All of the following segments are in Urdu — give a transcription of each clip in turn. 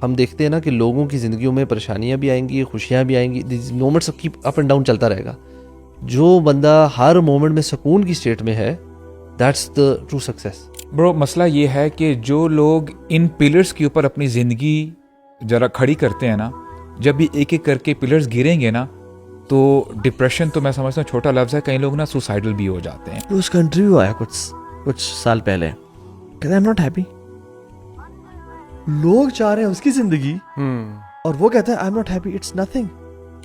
ہم دیکھتے ہیں نا کہ لوگوں کی زندگیوں میں پریشانیاں بھی آئیں گی, خوشیاں بھی آئیں گی, these moments keep up and down چلتا رہے گا. جو بندہ ہر مومنٹ میں سکون کی اسٹیٹ میں ہے, دیٹس دا ٹرو سکسیس. برو مسئلہ یہ ہے کہ جو لوگ ان پلرز کے اوپر اپنی زندگی ذرا کھڑی کرتے ہیں نا, جب بھی ایک ایک کر کے پلرز گریں گے نا, تو ڈپریشن تو میں سمجھتا ہوں چھوٹا لفظ ہے, کئی لوگ نا سوسائڈل بھی ہو جاتے ہیں. اس کا انٹرویو آیا کچھ سال پہلے, کہتے ہیں آئی ایم ناٹ ہیپی. لوگ چاہ رہے ہیں اس کی زندگی اور وہ کہتا ہے I am not happy, it's nothing.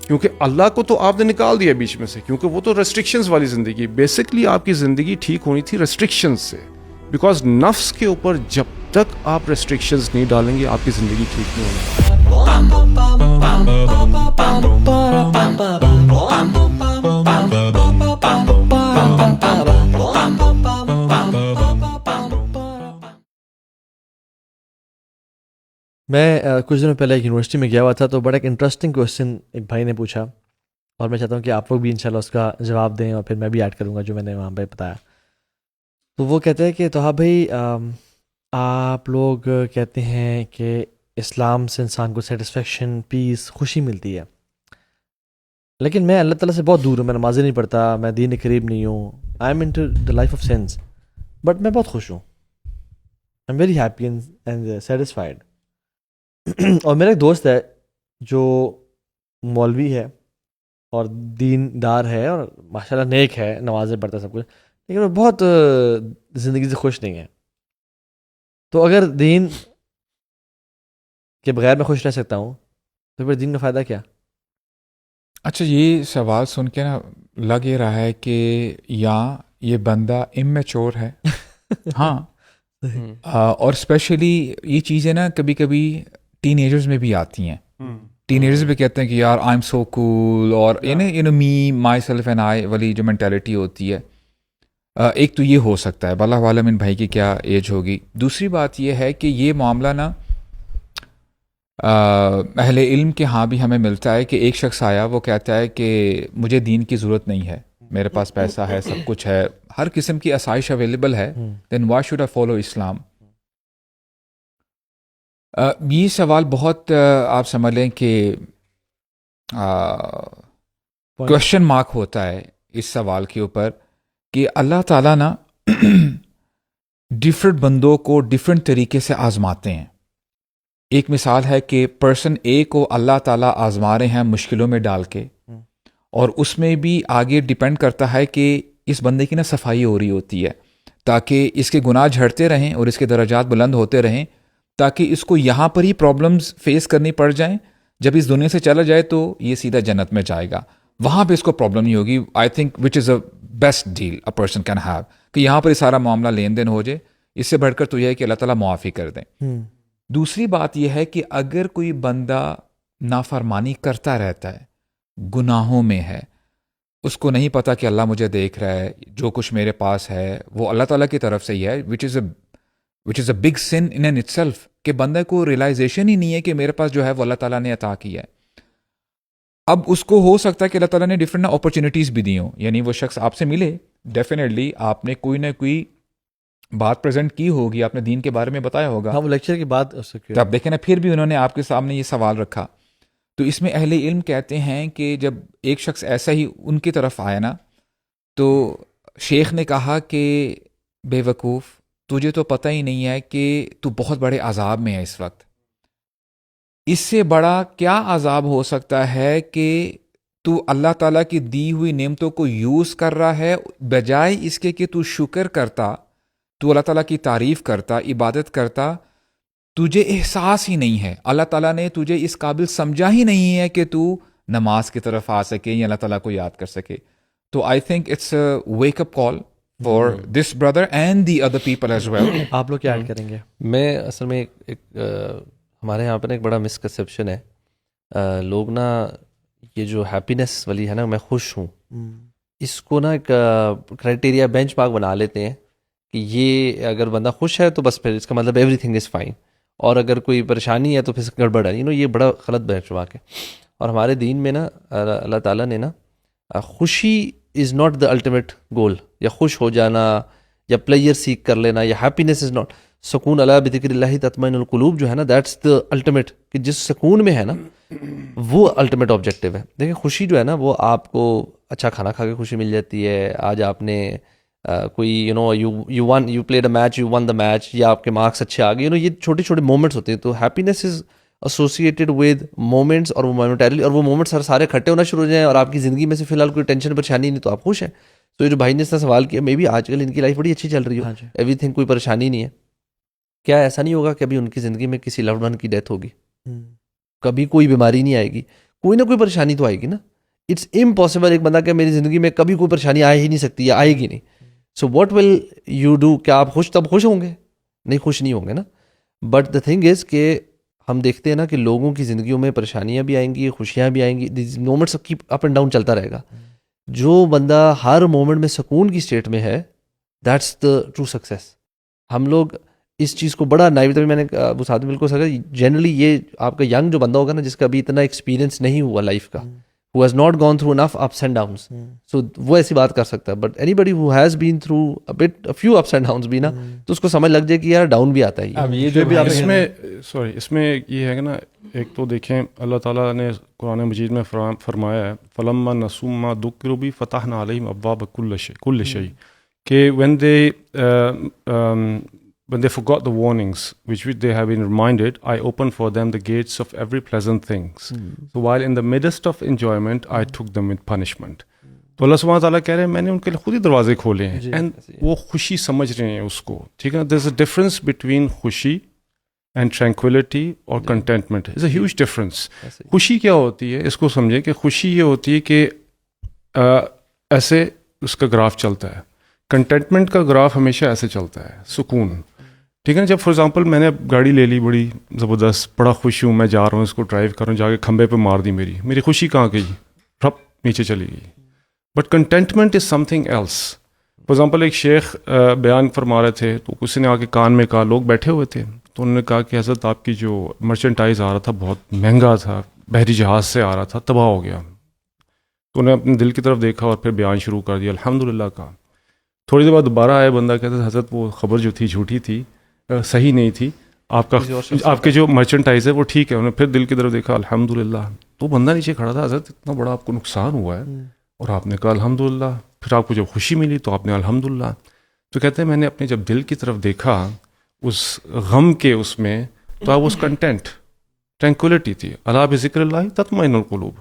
کیونکہ اللہ کو تو آپ نے نکال دیا بیچ میں سے, کیونکہ وہ تو ریسٹرکشنز والی زندگی. بیسکلی آپ کی زندگی ٹھیک ہونی تھی ریسٹرکشنز سے, بیکاز نفس کے اوپر جب تک آپ ریسٹرکشنز نہیں ڈالیں گے آپ کی زندگی ٹھیک نہیں ہونی. میں کچھ دنوں پہلے ایک یونیورسٹی میں گیا ہوا تھا, تو بڑا ایک انٹرسٹنگ کویشچن ایک بھائی نے پوچھا, اور میں چاہتا ہوں کہ آپ لوگ بھی انشاءاللہ اس کا جواب دیں, اور پھر میں بھی ایڈ کروں گا جو میں نے وہاں پہ بتایا. تو وہ کہتے ہیں کہ توحا بھائی, آپ لوگ کہتے ہیں کہ اسلام سے انسان کو سیٹسفیکشن, پیس, خوشی ملتی ہے, لیکن میں اللہ تعالیٰ سے بہت دور ہوں, میں نمازیں نہیں پڑھتا, میں دین کے قریب نہیں ہوں, I am into the life of sense, but میں بہت خوش ہوں, I am very happy and satisfied. اور میرا ایک دوست ہے جو مولوی ہے اور دین دار ہے اور ماشاءاللہ نیک ہے, نمازیں پڑھتا ہے, سب کچھ, لیکن وہ بہت زندگی سے خوش نہیں ہے. تو اگر دین کے بغیر میں خوش رہ سکتا ہوں تو پھر دین کا فائدہ کیا؟ اچھا, یہ سوال سن کے نا لگ یہ رہا ہے کہ یا یہ بندہ امیچور ہے. ہاں, اور اسپیشلی یہ چیزیں نا کبھی کبھی ٹین ایجرز میں بھی آتی ہیں. ٹین ایجرز بھی کہتے ہیں کہ یار آئی ایم سو کول, اور می مائی سیلف اینڈ آئی والی جو مینٹیلٹی ہوتی ہے. ایک تو یہ ہو سکتا ہے, واللہ عالم ان بھائی کی کیا ایج ہوگی. دوسری بات یہ ہے کہ یہ معاملہ نا اہل علم کے ہاں بھی ہمیں ملتا ہے کہ ایک شخص آیا, وہ کہتا ہے کہ مجھے دین کی ضرورت نہیں ہے, میرے پاس پیسہ ہے, سب کچھ ہے, ہر قسم کی آسائش اویلیبل ہے, دین وائی شوڈ آئی فالو اسلام. یہ سوال بہت آپ سمجھ لیں کہ کوشچن مارک ہوتا ہے اس سوال کے اوپر, کہ اللہ تعالیٰ نا ڈفرینٹ بندوں کو ڈفرینٹ طریقے سے آزماتے ہیں. ایک مثال ہے کہ پرسن اے کو اللہ تعالیٰ آزما رہے ہیں مشکلوں میں ڈال کے, اور اس میں بھی آگے ڈیپینڈ کرتا ہے کہ اس بندے کی نا صفائی ہو رہی ہوتی ہے تاکہ اس کے گناہ جھڑتے رہیں اور اس کے درجات بلند ہوتے رہیں, تاکہ اس کو یہاں پر ہی پرابلمز فیس کرنی پڑ جائیں. جب اس دنیا سے چلا جائے تو یہ سیدھا جنت میں جائے گا, وہاں پہ اس کو پرابلم نہیں ہوگی. I think which is a best deal a person can have, کہ یہاں پر یہ سارا معاملہ لین دین ہو جائے. اس سے بڑھ کر تو یہ ہے کہ اللہ تعالیٰ معافی کر دیں. دوسری بات یہ ہے کہ اگر کوئی بندہ نافرمانی کرتا رہتا ہے, گناہوں میں ہے, اس کو نہیں پتا کہ اللہ مجھے دیکھ رہا ہے, جو کچھ میرے پاس ہے وہ اللہ تعالیٰ کی طرف سے ہی ہے, which is a big sin in and itself, کہ بندے کو ریئلائزیشن ہی نہیں ہے کہ میرے پاس جو ہے وہ اللہ تعالیٰ نے عطا کیا ہے. اب اس کو ہو سکتا ہے کہ اللہ تعالیٰ نے ڈفرینٹ اپرچونیٹیز بھی دی ہوں, یعنی وہ شخص آپ سے ملے, ڈیفینیٹلی آپ نے کوئی نہ کوئی بات پریزنٹ کی ہوگی, آپ نے دین کے بارے میں بتایا ہوگا, ہم لیکچر کی بات تو آپ دیکھیں نا, پھر بھی انہوں نے آپ کے سامنے یہ سوال رکھا. تو اس میں اہل علم کہتے ہیں کہ جب ایک شخص ایسا ہی ان کی طرف آیا نا, تو شیخ نے کہا کہ بے وقوف, تجھے تو پتہ ہی نہیں ہے کہ تو بہت بڑے عذاب میں ہے اس وقت. اس سے بڑا کیا عذاب ہو سکتا ہے کہ تو اللہ تعالیٰ کی دی ہوئی نعمتوں کو یوز کر رہا ہے, بجائے اس کے کہ تو شکر کرتا, تو اللہ تعالیٰ کی تعریف کرتا, عبادت کرتا, تجھے احساس ہی نہیں ہے, اللہ تعالیٰ نے تجھے اس قابل سمجھا ہی نہیں ہے کہ تو نماز کی طرف آ سکے یا اللہ تعالیٰ کو یاد کر سکے. تو I think it's a wake up call for this brother and the other people as well. آپ لوگ کیا ایڈ کریں گے؟ میں اصل میں ہمارے یہاں پہ ایک بڑا مسکنسیپشن ہے, لوگ نا یہ جو ہیپینس والی ہے نا, میں خوش ہوں, اس کو نا ایک کرائٹیریا بینچ مارک بنا لیتے ہیں کہ یہ اگر بندہ خوش ہے تو بس پھر اس کا مطلب ایوری تھنگ از فائن, اور اگر کوئی پریشانی ہے تو پھر گڑبڑ ہے. یہ بڑا غلط بینچ مارک ہے. اور ہمارے دین میں نا اللہ تعالیٰ نے نا خوشی is not the ultimate goal, یا خوش ہو جانا یا پلیئر سیک کر لینا, یا ہیپینس از ناٹ, سکون الا بذکر اللہ تطمئن القلوب جو ہے نا, دیٹس دا الٹیمیٹ کہ جس سکون میں ہے نا وہ الٹیمیٹ آبجیکٹیو ہے. دیکھیں خوشی جو ہے نا وہ آپ کو اچھا کھانا کھا کے خوشی مل جاتی ہے, آج آپ نے کوئی you played a match, you won the match, یا آپ کے مارکس اچھے آ گئے, یہ چھوٹے چھوٹے مومنٹس ہوتے ہیں. تو happiness is associated with moments, اور وہ مومنٹریلی, اور وہ مومنٹس سارے اکٹھے ہونا شروع ہو جائیں اور آپ کی زندگی میں سے فی الحال کوئی ٹینشن پریشانی نہیں تو آپ خوش ہیں. تو یہ جو بھائی نے اس طرح سوال کیا, مے بی آج کل ان کی لائف بڑی اچھی چل رہی ہو, ایوری تھنگ, کوئی پریشانی نہیں ہے. کیا ایسا نہیں ہوگا کہ ابھی ان کی زندگی میں کسی لوڈ ون کی ڈیتھ ہوگی, کبھی کوئی بیماری نہیں آئے گی, کوئی نہ کوئی پریشانی تو آئے گی نا. اٹس امپاسبل ایک بندہ کہ میری زندگی میں کبھی کوئی پریشانی آ ہی نہیں سکتی یا آئے گی نہیں. So what will you do, کیا آپ تب خوش ہوں گے؟ نہیں, خوش نہیں ہوں گے نا. بٹ دا تھنگ از کہ ہم دیکھتے ہیں نا کہ لوگوں کی زندگیوں میں پریشانیاں بھی آئیں گی, خوشیاں بھی آئیں گی, moments keep up and down چلتا رہے گا. جو بندہ ہر مومنٹ میں سکون کی اسٹیٹ میں ہے, دیٹس دا ٹرو سکسیس. ہم لوگ اس چیز کو بڑا نائب, میں نے وہ ساتھ بالکل سکا, جنرلی یہ آپ کا ینگ جو بندہ ہوگا نا جس کا ابھی اتنا ایکسپیرینس نہیں ہوا لائف کا, who has not gone through enough ups and downs, so وہ ایسی بات کر سکتا ہے. But anybody who has been through a few ups and downs بھی نا, تو اس کو سمجھ لگ جائے کہ یار ڈاؤن بھی آتا ہے. اب یہ جو اس میں یہ ہے کہ نا, ایک تو دیکھیں اللہ تعالیٰ نے قرآن مجید میں فرمایا ہے فلما نسوا ما ذکروا بہ فتحنا علیہم ابواب کل شیء, کہ when they forgot the warnings which they have been reminded, I opened for them the gates of every pleasant things. So while in the midst of enjoyment, I took them with punishment. تو اللہ سبحانہ تعالیٰ کہہ رہے ہیں میں نے ان کے لیے خود ہی دروازے کھولے ہیں, اینڈ وہ خوشی سمجھ رہے ہیں اس کو, ٹھیک ہے نا. there's a difference between خوشی اینڈ tranquility اور contentment. it's a huge difference. خوشی کیا ہوتی ہے, اس کو سمجھیں کہ خوشی یہ ہوتی ہے کہ ایسے اس کا گراف چلتا ہے, کنٹینٹمنٹ کا گراف ہمیشہ ایسے چلتا ہے, سکون, ٹھیک ہے نا. جب فار ایگزامپل میں نے گاڑی لے لی بڑی زبردست, بڑا خوش ہوں, میں جا رہا ہوں اس کو ڈرائیو کر رہا ہوں, جا کے کھمبے پہ مار دی, میری خوشی کہاں گئی, رپ نیچے چلی گئی. But containment is something else. For example ایک شیخ بیان فرما رہے تھے, تو کسی نے آ کے کان میں کہا, لوگ بیٹھے ہوئے تھے, تو انہوں نے کہا کہ حضرت آپ کی جو مرچنٹائز آ رہا تھا بہت مہنگا تھا, بحری جہاز سے آ رہا تھا, تباہ ہو گیا. تو انہیں اپنے دل کی طرف دیکھا اور پھر بیان شروع کر دیا, الحمدللہ کہا. تھوڑی دیر بعد دوبارہ آیا بندہ, کہتا حضرت وہ خبر جو تھی جھوٹی تھی, صحیح نہیں تھی, آپ کے جو مرچنٹائز ہے وہ ٹھیک ہے. انہوں نے پھر دل کی طرف دیکھا, الحمدللہ. تو بندہ نیچے کھڑا تھا, حضرت اتنا بڑا آپ کو نقصان ہوا ہے اور آپ نے کہا الحمدللہ, پھر آپ کو جب خوشی ملی تو آپ نے الحمدللہ. تو کہتے ہیں میں نے اپنے جب دل کی طرف دیکھا اس غم کے اس میں, تو آپ اس کنٹینٹ, ٹرینکولیٹی تھی, الا بذکر اللہ تطمئن القلوب.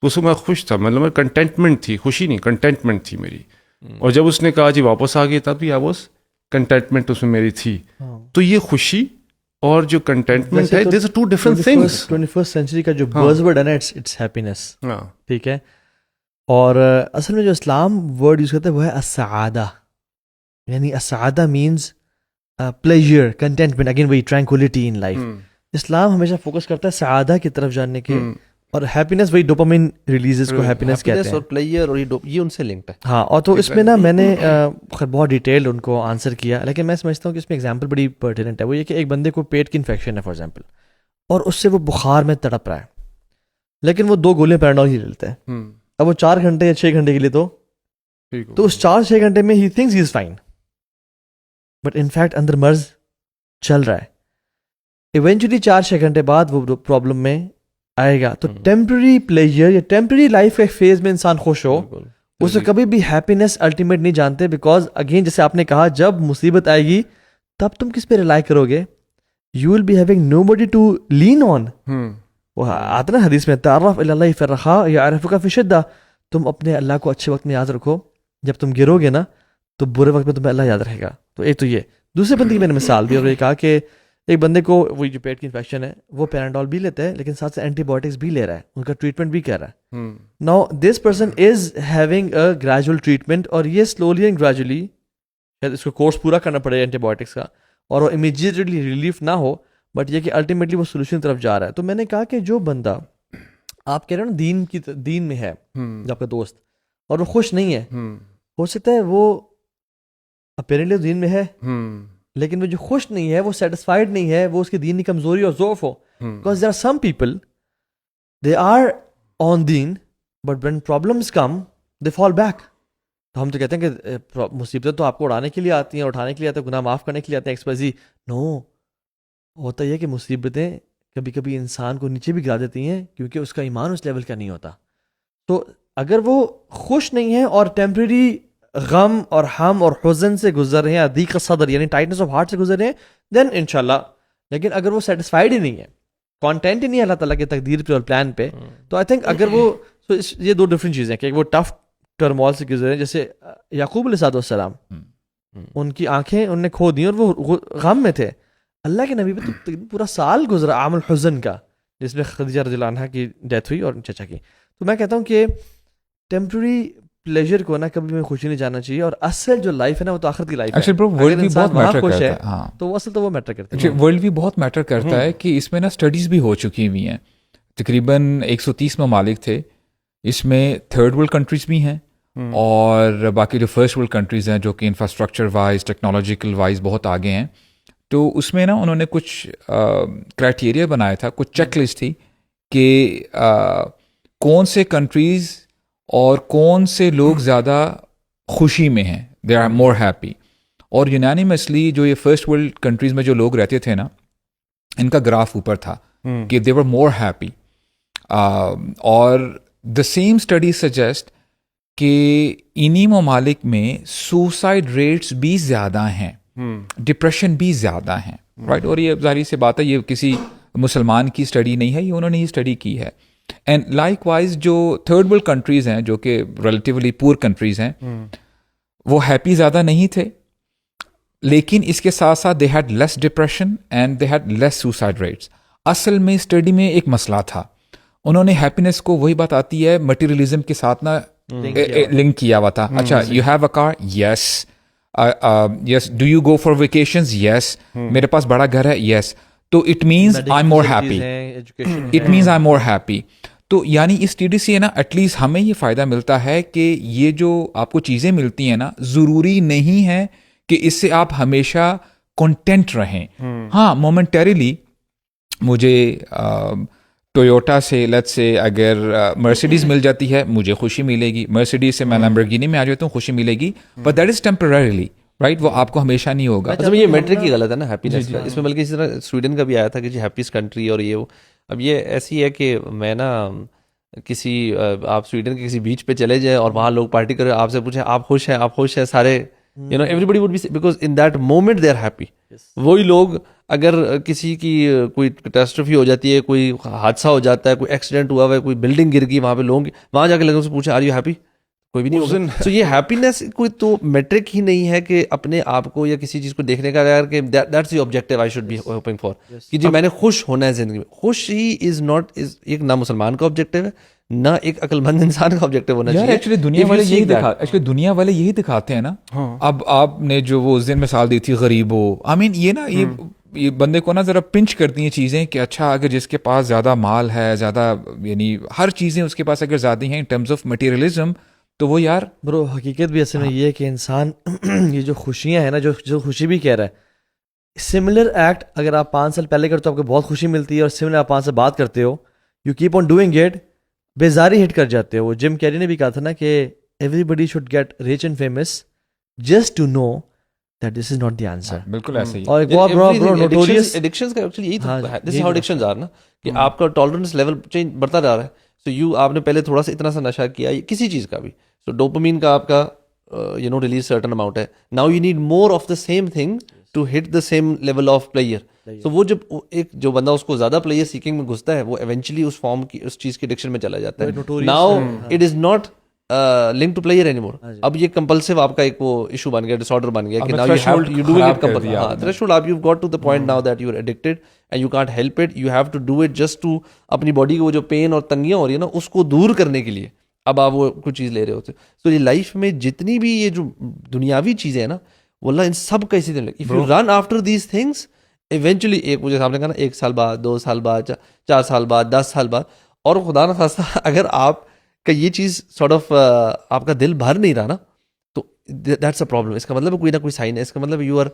تو اس میں میں خوش تھا, مطلب کنٹینٹمنٹ تھی, خوشی نہیں, کنٹینٹمنٹ تھی میری. اور جب اس نے کہا جی واپس آ گئی, تب بھی آپ اس کنٹینٹمنٹ اس میں میری تھی. تو یہ خوشی اور جو کنٹینٹمنٹ ہے, there's two different things. 21st century کا جو buzzword ہے نا, it's happiness, ٹھیک ہے. اور اصل میں جو اسلام ورڈ یوز کرتا ہے وہ ہے السعادہ, یعنی السعادہ مینز pleasure, contentment, again وہی tranquility in life. اسلام ہمیشہ فوکس کرتا ہے سعادہ کی طرف جاننے کے, اور ہیپینس وہی ڈوپامین ریلیزز کو ہیپینس کہتے ہیں, اور پلیئر اور یہ ان سے لنکڈ ہے. ہاں, اور تو اس میں نا میں نے بہت ڈیٹیلڈ ان کو آنسر کیا, لیکن میں سمجھتا ہوں کہ اس میں ایگزامپل بڑی پرٹیننٹ ہے. وہ یہ کہ ایک بندے کو پیٹ کی انفیکشن ہے فار ایگزامپل, اور اس سے وہ بخار میں تڑپ رہا ہے, لیکن وہ 2 گولیاں پیرانڈول ہی لیتا ہے. اب وہ 4 گھنٹے یا 6 گھنٹے کے لیے تو اس 4-6 گھنٹے میں ہی thinks he is fine, but in fact اندر مرض چل رہا ہے. ایونچولی 4-6 گھنٹے بعد وہ پرابلم میں آئے گا. تو ٹیمپرری پلیجر یا ٹیمپرری لائف کے فیز میں انسان خوش ہو, اسے کبھی بھی ہیپینس الٹیمیٹ نہیں جانتے, بیکاز اگین جیسے آپ نے کہا, جب مصیبت آئے گی تب تم کس پہ ریلائی کرو گے, you will be having nobody to lean on. وہ آتا نا حدیث میں, تعرف الی اللہ فی الرخاء یعرفک فی الشدہ, تم اپنے اللہ کو اچھے وقت میں یاد رکھو, جب تم گرو گے نا تو برے وقت میں تمہیں اللہ یاد رہے گا. تو ایک تو یہ. دوسرے بندے کی میں نے مثال دی اور یہ کہا کہ ایک بندے کو وہی جو پیٹ کی انفیکشن ہے وہ پیرانڈول بھی لیتا ہے, لیکن ساتھ سے اینٹی بایوٹکس بھی لے رہا ہے, ان کا ٹریٹمنٹ بھی کر رہا ہے. Now this person is having a gradual treatment, اور یہ سلولی اینڈ گریجولی شاید اس کو کورس پورا کرنا پڑے اینٹی بایوٹکس کا, اور وہ امیجیٹلی ریلیف نہ ہو, بٹ یہ کہ الٹیمیٹلی وہ سولوشن طرف جا رہا ہے. تو میں نے کہا کہ جو بندہ آپ کہہ رہے ہو نا دین میں ہے, جو آپ کا دوست, اور وہ خوش نہیں ہے, ہو سکتا ہے وہ اپیرنٹلی دین میں ہے, لیکن وہ جو خوش نہیں ہے, وہ سیٹسفائڈ نہیں ہے, وہ اس کی دینی کمزوری اور ضعف ہو. Because there are some people they are on deen, but when problems come they fall back. تو ہم تو کہتے ہیں کہ مصیبتیں تو آپ کو اڑانے کے لیے آتی ہیں, اٹھانے کے لیے آتی ہیں, گناہ معاف کرنے کے لیے آتے ہیں, ایکسپائزی. نو, ہوتا یہ کہ مصیبتیں کبھی کبھی انسان کو نیچے بھی گرا دیتی ہیں کیونکہ اس کا ایمان اس لیول کا نہیں ہوتا. تو اگر وہ خوش نہیں ہے اور ٹیمپریری غم اور ہم اور حزن سے گزر رہے ہیں, ضیق صدر یعنی ٹائٹنس آف ہارٹ سے گزر رہے ہیں, دین انشاءاللہ. لیکن اگر وہ سیٹسفائیڈ ہی نہیں ہے, کانٹینٹ ہی نہیں ہے اللہ تعالیٰ کے تقدیر پہ اور پلان پہ, تو آئی تھنک اگر وہ یہ دو ڈفرینٹ چیزیں ہیں کہ وہ ٹف ٹرمول سے گزرے. جیسے یعقوب علیہ السلام, ان کی آنکھیں ان نے کھو دیں اور وہ غم میں تھے. اللہ کے نبی پہ تو پورا سال گزرا عام الحزن کا, جس میں خدیجہ رضی اللہ عنہا کی ڈیتھ ہوئی اور چچا کی. تو میں کہتا ہوں کہ ٹیمپرری پلیجر کو نا کبھی میں خوشی نہیں جانا چاہیے, اور اصل جو لائف ہے نا وہ تو آخرت کی لائف ہے. ورلڈ بھی بہت میٹر کرتا ہے. ہاں, تو وہ اصل تو وہ میٹر کرتا ہے. ورلڈ بھی بہت میٹر کرتا ہے کہ اس میں نا اسٹڈیز بھی ہو چکی ہوئی ہیں. تقریباً 130 ممالک تھے, اس میں تھرڈ ورلڈ کنٹریز بھی ہیں اور باقی جو فرسٹ ورلڈ کنٹریز ہیں جو کہ انفراسٹرکچر وائز ٹیکنالوجیکل وائز بہت آگے ہیں. تو اس میں نا انہوں نے کچھ کرائٹیریا بنایا تھا, کچھ چیک لسٹ تھی کہ کون سے کنٹریز اور کون سے لوگ زیادہ خوشی میں ہیں, دے آر مور ہیپی. اور یونانیمسلی جو یہ فرسٹ ورلڈ کنٹریز میں جو لوگ رہتے تھے نا, ان کا گراف اوپر تھا کہ دے ور مور ہیپی. اور دا سیم اسٹڈی سجیسٹ کہ انہی ممالک میں سوسائڈ ریٹس بھی زیادہ ہیں, ڈپریشن بھی زیادہ ہیں, رائٹ. اور یہ ظاہر سی بات ہے, یہ کسی مسلمان کی اسٹڈی نہیں ہے, یہ انہوں نے ہی اسٹڈی کی ہے. اینڈ لائک وائز جو تھرڈ ورلڈ کنٹریز ہیں جو کہ ریلیٹیولی پور کنٹریز ہیں, وہ ہیپی زیادہ نہیں تھے, لیکن اس کے ساتھ ساتھ they had less depression and they had less suicide rates. اصل میں اسٹڈی میں ایک مسئلہ تھا, انہوں نے ہیپینس کو وہی بات آتی ہے مٹیریلزم کے ساتھ نا لنک کیا ہوا تھا. اچھا, you have a car, yes yes. Do you go for vacations, yes. میرے پاس بڑا گھر ہے, یس. تو it means I am more happy, it means I am more happy. تو یعنی اس اسٹڈی سے نا ایٹ لیسٹ ہمیں یہ فائدہ ملتا ہے کہ یہ جو آپ کو چیزیں ملتی ہیں نا, ضروری نہیں ہے کہ اس سے آپ ہمیشہ کنٹینٹ رہیں. ہاں, مومنٹریلی مجھے ٹویوٹا سے لیٹ سے اگر مرسیڈیز مل جاتی ہے, مجھے خوشی ملے گی. مرسیڈیز سے میں لیمبورگینی میں آ جاتا ہوں, خوشی ملے گی, but that is temporarily, right. وہ آپ کو ہمیشہ نہیں ہوگا. اصل میں یہ میٹرک کی غلط ہے نا ہیپینس کا. اس میں بلکہ اسی طرح سویڈن کا بھی آیا تھا کہ جی ہیپیسٹ کنٹری اور یہ وہ. اب یہ ایسی ہے کہ میں نا کسی آپ سویڈن کے کسی بیچ پہ چلے جائیں اور وہاں لوگ پارٹی کریں, آپ سے پوچھیں آپ خوش ہیں, آپ خوش ہیں, سارے you know everybody would be because in that moment they are happy. وہی لوگ اگر کسی کی کوئی کیٹاسٹروفی ہو جاتی ہے, کوئی حادثہ ہو جاتا ہے, کوئی ایکسیڈنٹ ہوا ہوا ہے, کوئی بلڈنگ گر گئی, وہاں پہ لوگ وہاں جا کے لوگوں سے پوچھیں آر یو ہیپی, کوئی بھی نہیں ہوگا. تو یہ ہیپینس کوئی تو میٹرک ہی نہیں ہے کہ اپنے آپ کو یا کسی چیز کو دیکھنے کا اگر کہ that's the objective I should be hoping for, کہ جی میں نے خوش ہونا ہے زندگی میں. خوشی از ناٹ ایک نہ مسلمان کا آبجیکٹیو ہے نہ ایک عقل مند انسان کا آبجیکٹیو ہونا چاہیے. ایکچولی دنیا والے یہی دکھاتے ہیں نا. اب آپ نے جو وہ اس دن مثال دی تھی غریبوں, آئی مین یہ نا یہ بندے کو نا ذرا پنچ کرتی ہیں چیزیں کہ اچھا اگر جس کے پاس زیادہ مال ہے, زیادہ یعنی ہر چیزیں اس کے پاس اگر زیادہ ہیں ان ٹرمز آف مٹیریلزم, تو وہ یار برو حقیقت بھی اصل میں یہ ہے کہ انسان یہ جو خوشیاں ہیں نا, جو خوشی بھی کہہ رہا ہے, سملر ایکٹ اگر آپ 5 سال پہلے کرتے ہو آپ کو بہت خوشی ملتی ہے, اور سملر آپ 5 سال بعد کرتے ہو, you keep on doing it, بیزاری ہٹ کر جاتے ہو. وہ جم کیری نے بھی کہا تھا نا کہ everybody should get rich and famous just to know that this is not the answer. بالکل ایسے ہی. اور ایک بہت نوٹوریس ایڈکشنز کا ایکچولی یہی تھا, دس از ہاؤ ایڈکشنز آر نا, کہ آپ کا ٹالرنس لیول چینج بڑھتا جا رہا ہے. سو آپ نے پہلے تھوڑا سا اتنا سا نشہ کیا کسی چیز کا بھی, سو ڈوپامین کا آپ کا ریلیز سرٹن اماؤنٹ ہے, now you need more of the same thing to hit the same level of player. تو وہ جب ایک جو بندہ اس کو زیادہ پلیئر سیکنگ میں گھستا ہے, وہ ایونچولی اس فارم کی اس چیز کی ایڈکشن میں چلا جاتا ہے. Now it is not link to player any more. اب یہ کمپلسو آپ کا ایک وہ ایشو بن گیا, ڈس آرڈر بن گیا کہ now you have to do it compulsory. ہاں, تھریشولڈ آپ you got to the point now that you are addicted and you can't help it, you have to do it just to اپنی باڈی کو وہ جو پین اور تنگیاں ہو رہی ہے نا اس کو دور کرنے کے لیے اب آپ وہ کچھ چیز لے رہے ہوتے. تو یہ لائف میں جتنی بھی یہ جو دنیاوی چیزیں ہیں نا, واللہ ان سب کا اسی طرح, if you run after these things eventually ایک مجھے سامنے کہا نا 1 سال بعد, 2 سال بعد, 4 سال بعد, 10 سال بعد, اور خدا نہ خواستہ اگر آپ کا یہ چیز سارٹ آف آپ کا دل بھر نہیں رہا نا, تو دیٹس اے پرابلم. اس کا مطلب کوئی نہ کوئی سائن ہے, اس کا مطلب you are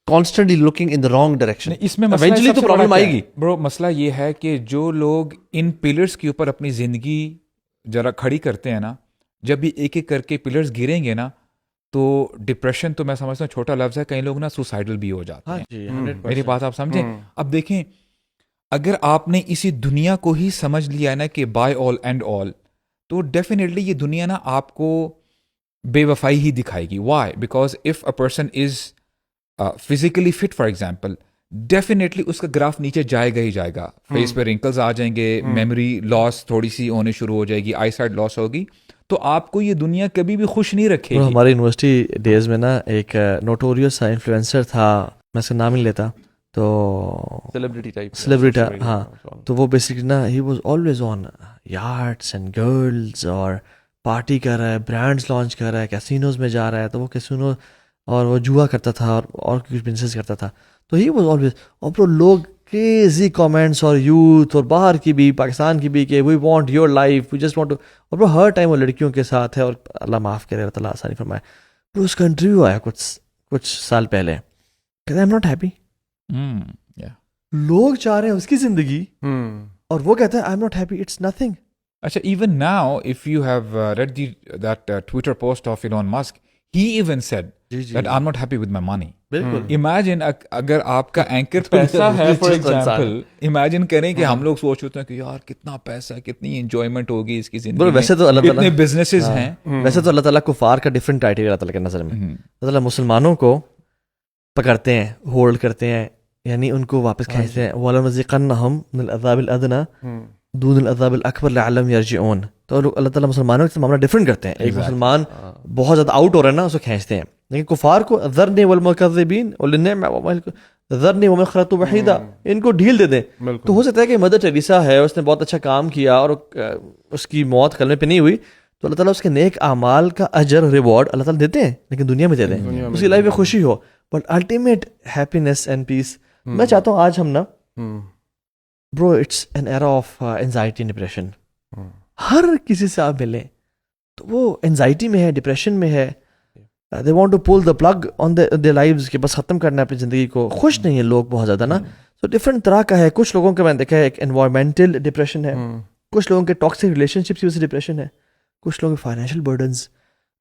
constantly looking in the wrong direction. اس میں ایونچولی تو پرابلم آئے گی. برو مسئلہ یہ ہے کہ جو لوگ ان پلرز کے اوپر اپنی زندگی ذرا کھڑی کرتے ہیں نا, جب بھی ایک ایک کر کے پلرز گریں گے نا, تو ڈپریشن تو میں سمجھتا ہوں چھوٹا لفظ ہے, کئی لوگ نا سوسائڈل بھی ہو جاتے ہیں. میری بات آپ سمجھیں. اب دیکھیں اگر آپ نے اسی دنیا کو ہی سمجھ لیا نا کہ بائی آل اینڈ آل, تو ڈیفینیٹلی یہ دنیا نا آپ کو بے وفائی ہی دکھائے گی. Why? Because if a person is physically fit for example, definitely اس کا گراف نیچے جائے گا ہی جائے گا, فیس پہ رنکلز آ جائیں گے, میموری لاس تھوڑی سی ہونے شروع ہو جائے گی, آئی سائٹ لاس ہوگی, تو آپ کو یہ دنیا کبھی بھی خوش نہیں رکھے گی. ہماری یونیورسٹی ڈیز میں نا ایک نوٹوریس سا انفلوئنسر تھا, میں اس کا نام ہی لیتا, تو سیلیبریٹی ٹائپ, سیلیبریٹی, ہاں, تو وہ بیسکلی نا he was always on yards and girls, اور پارٹی کر رہا ہے, برانڈس لانچ کر رہا ہے, کیسینوز میں جا رہا ہے, تو وہ کیسینو اور وہ جوا کرتا تھا اور کچھ بزنس کرتا تھا, تو ہی واز آلویز. اور پھر لوگ کریزی کامنٹس, اور یوتھ اور باہر کی بھی, پاکستان کی بھی, کہ we want your life, we just want to, اور وہ ہر ٹائم وہ لڑکیوں کے ساتھ ہے, اور اللہ معاف کرے, اللہ تعالیٰ آسانی فرمائے. پھر اس کا انٹرویو آیا کچھ سال پہلے, کہتا ہے آئی ایم ناٹ ہیپی. لوگ چاہ رہے ہیں اس کی زندگی, اور وہ کہتا ہے I am not happy, it's nothing. اچھا, even now if you have read that Twitter post of Elon Musk, he even said that I'm not happy with my money. بالکل. Imagine اگر آپ کا اینکر پیسہ ہے فار ایگزامپل, امیجن کریں کہ ہم لوگ سوچ ہوتے ہیں کہ یار کتنا پیسہ, کتنی انجوائمنٹ ہوگی اس کی زندگی, ویسے تو اللہ کتنے بزنسز ہیں. ویسے تو اللہ تعالیٰ کفار کا ڈفرینٹ کرائٹیریا اللہ تعالیٰ کے نظر میں. اللہ تعالیٰ مسلمانوں کو پکڑتے ہیں, ہولڈ کرتے ہیں, یعنی ان کو واپس کھینچتے ہیں. وَلَنُذِيقَنَّهُم مِّنَ الْعَذَابِ الْأَدْنَىٰ دون العذاب الاکبر لعلہم یرجعون. تو اللہ تعالیٰ مسلمانوں کے معاملہ ڈفرینٹ کرتے ہیں. ایک مسلمان بہت زیادہ آؤٹ ہو رہا ہے نا, اس کو کھینچتے ہیں, لیکن کفار کو ذرنی والمکذبین ذرنی ومن خلقت وحیدا, ان کو ڈھیل دے دیں. تو ہو سکتا ہے کہ مدر ٹریسا ہے, اس نے بہت اچھا کام کیا اور اس کی موت کلمے پہ نہیں ہوئی, تو اللہ تعالیٰ اس کے نیک اعمال کا اجر ریوارڈ اللہ تعالیٰ دیتے ہیں, لیکن دنیا میں دے دیں, اس کی لائف میں خوشی ہو. But ultimate happiness and peace, میں چاہتا ہوں آج ہم نا bro, it's an era of anxiety and depression. ہر کسی سے آپ ملیں تو وہ اینزائٹی میں ہے, ڈپریشن میں ہے, they want to pull the plug on their lives, کہ بس ختم کرنا ہے اپنی زندگی کو. خوش نہیں ہیں لوگ بہت زیادہ نا. تو ڈفرینٹ طرح کا ہے. کچھ لوگوں کا میں نے دیکھا ہے ایک انوائرمنٹل ڈپریشن ہے, کچھ لوگوں کے ٹاکسک ریلیشن شپس کی وجہ سے ڈپریشن ہے, کچھ لوگوں کے فائنینشیل برڈنس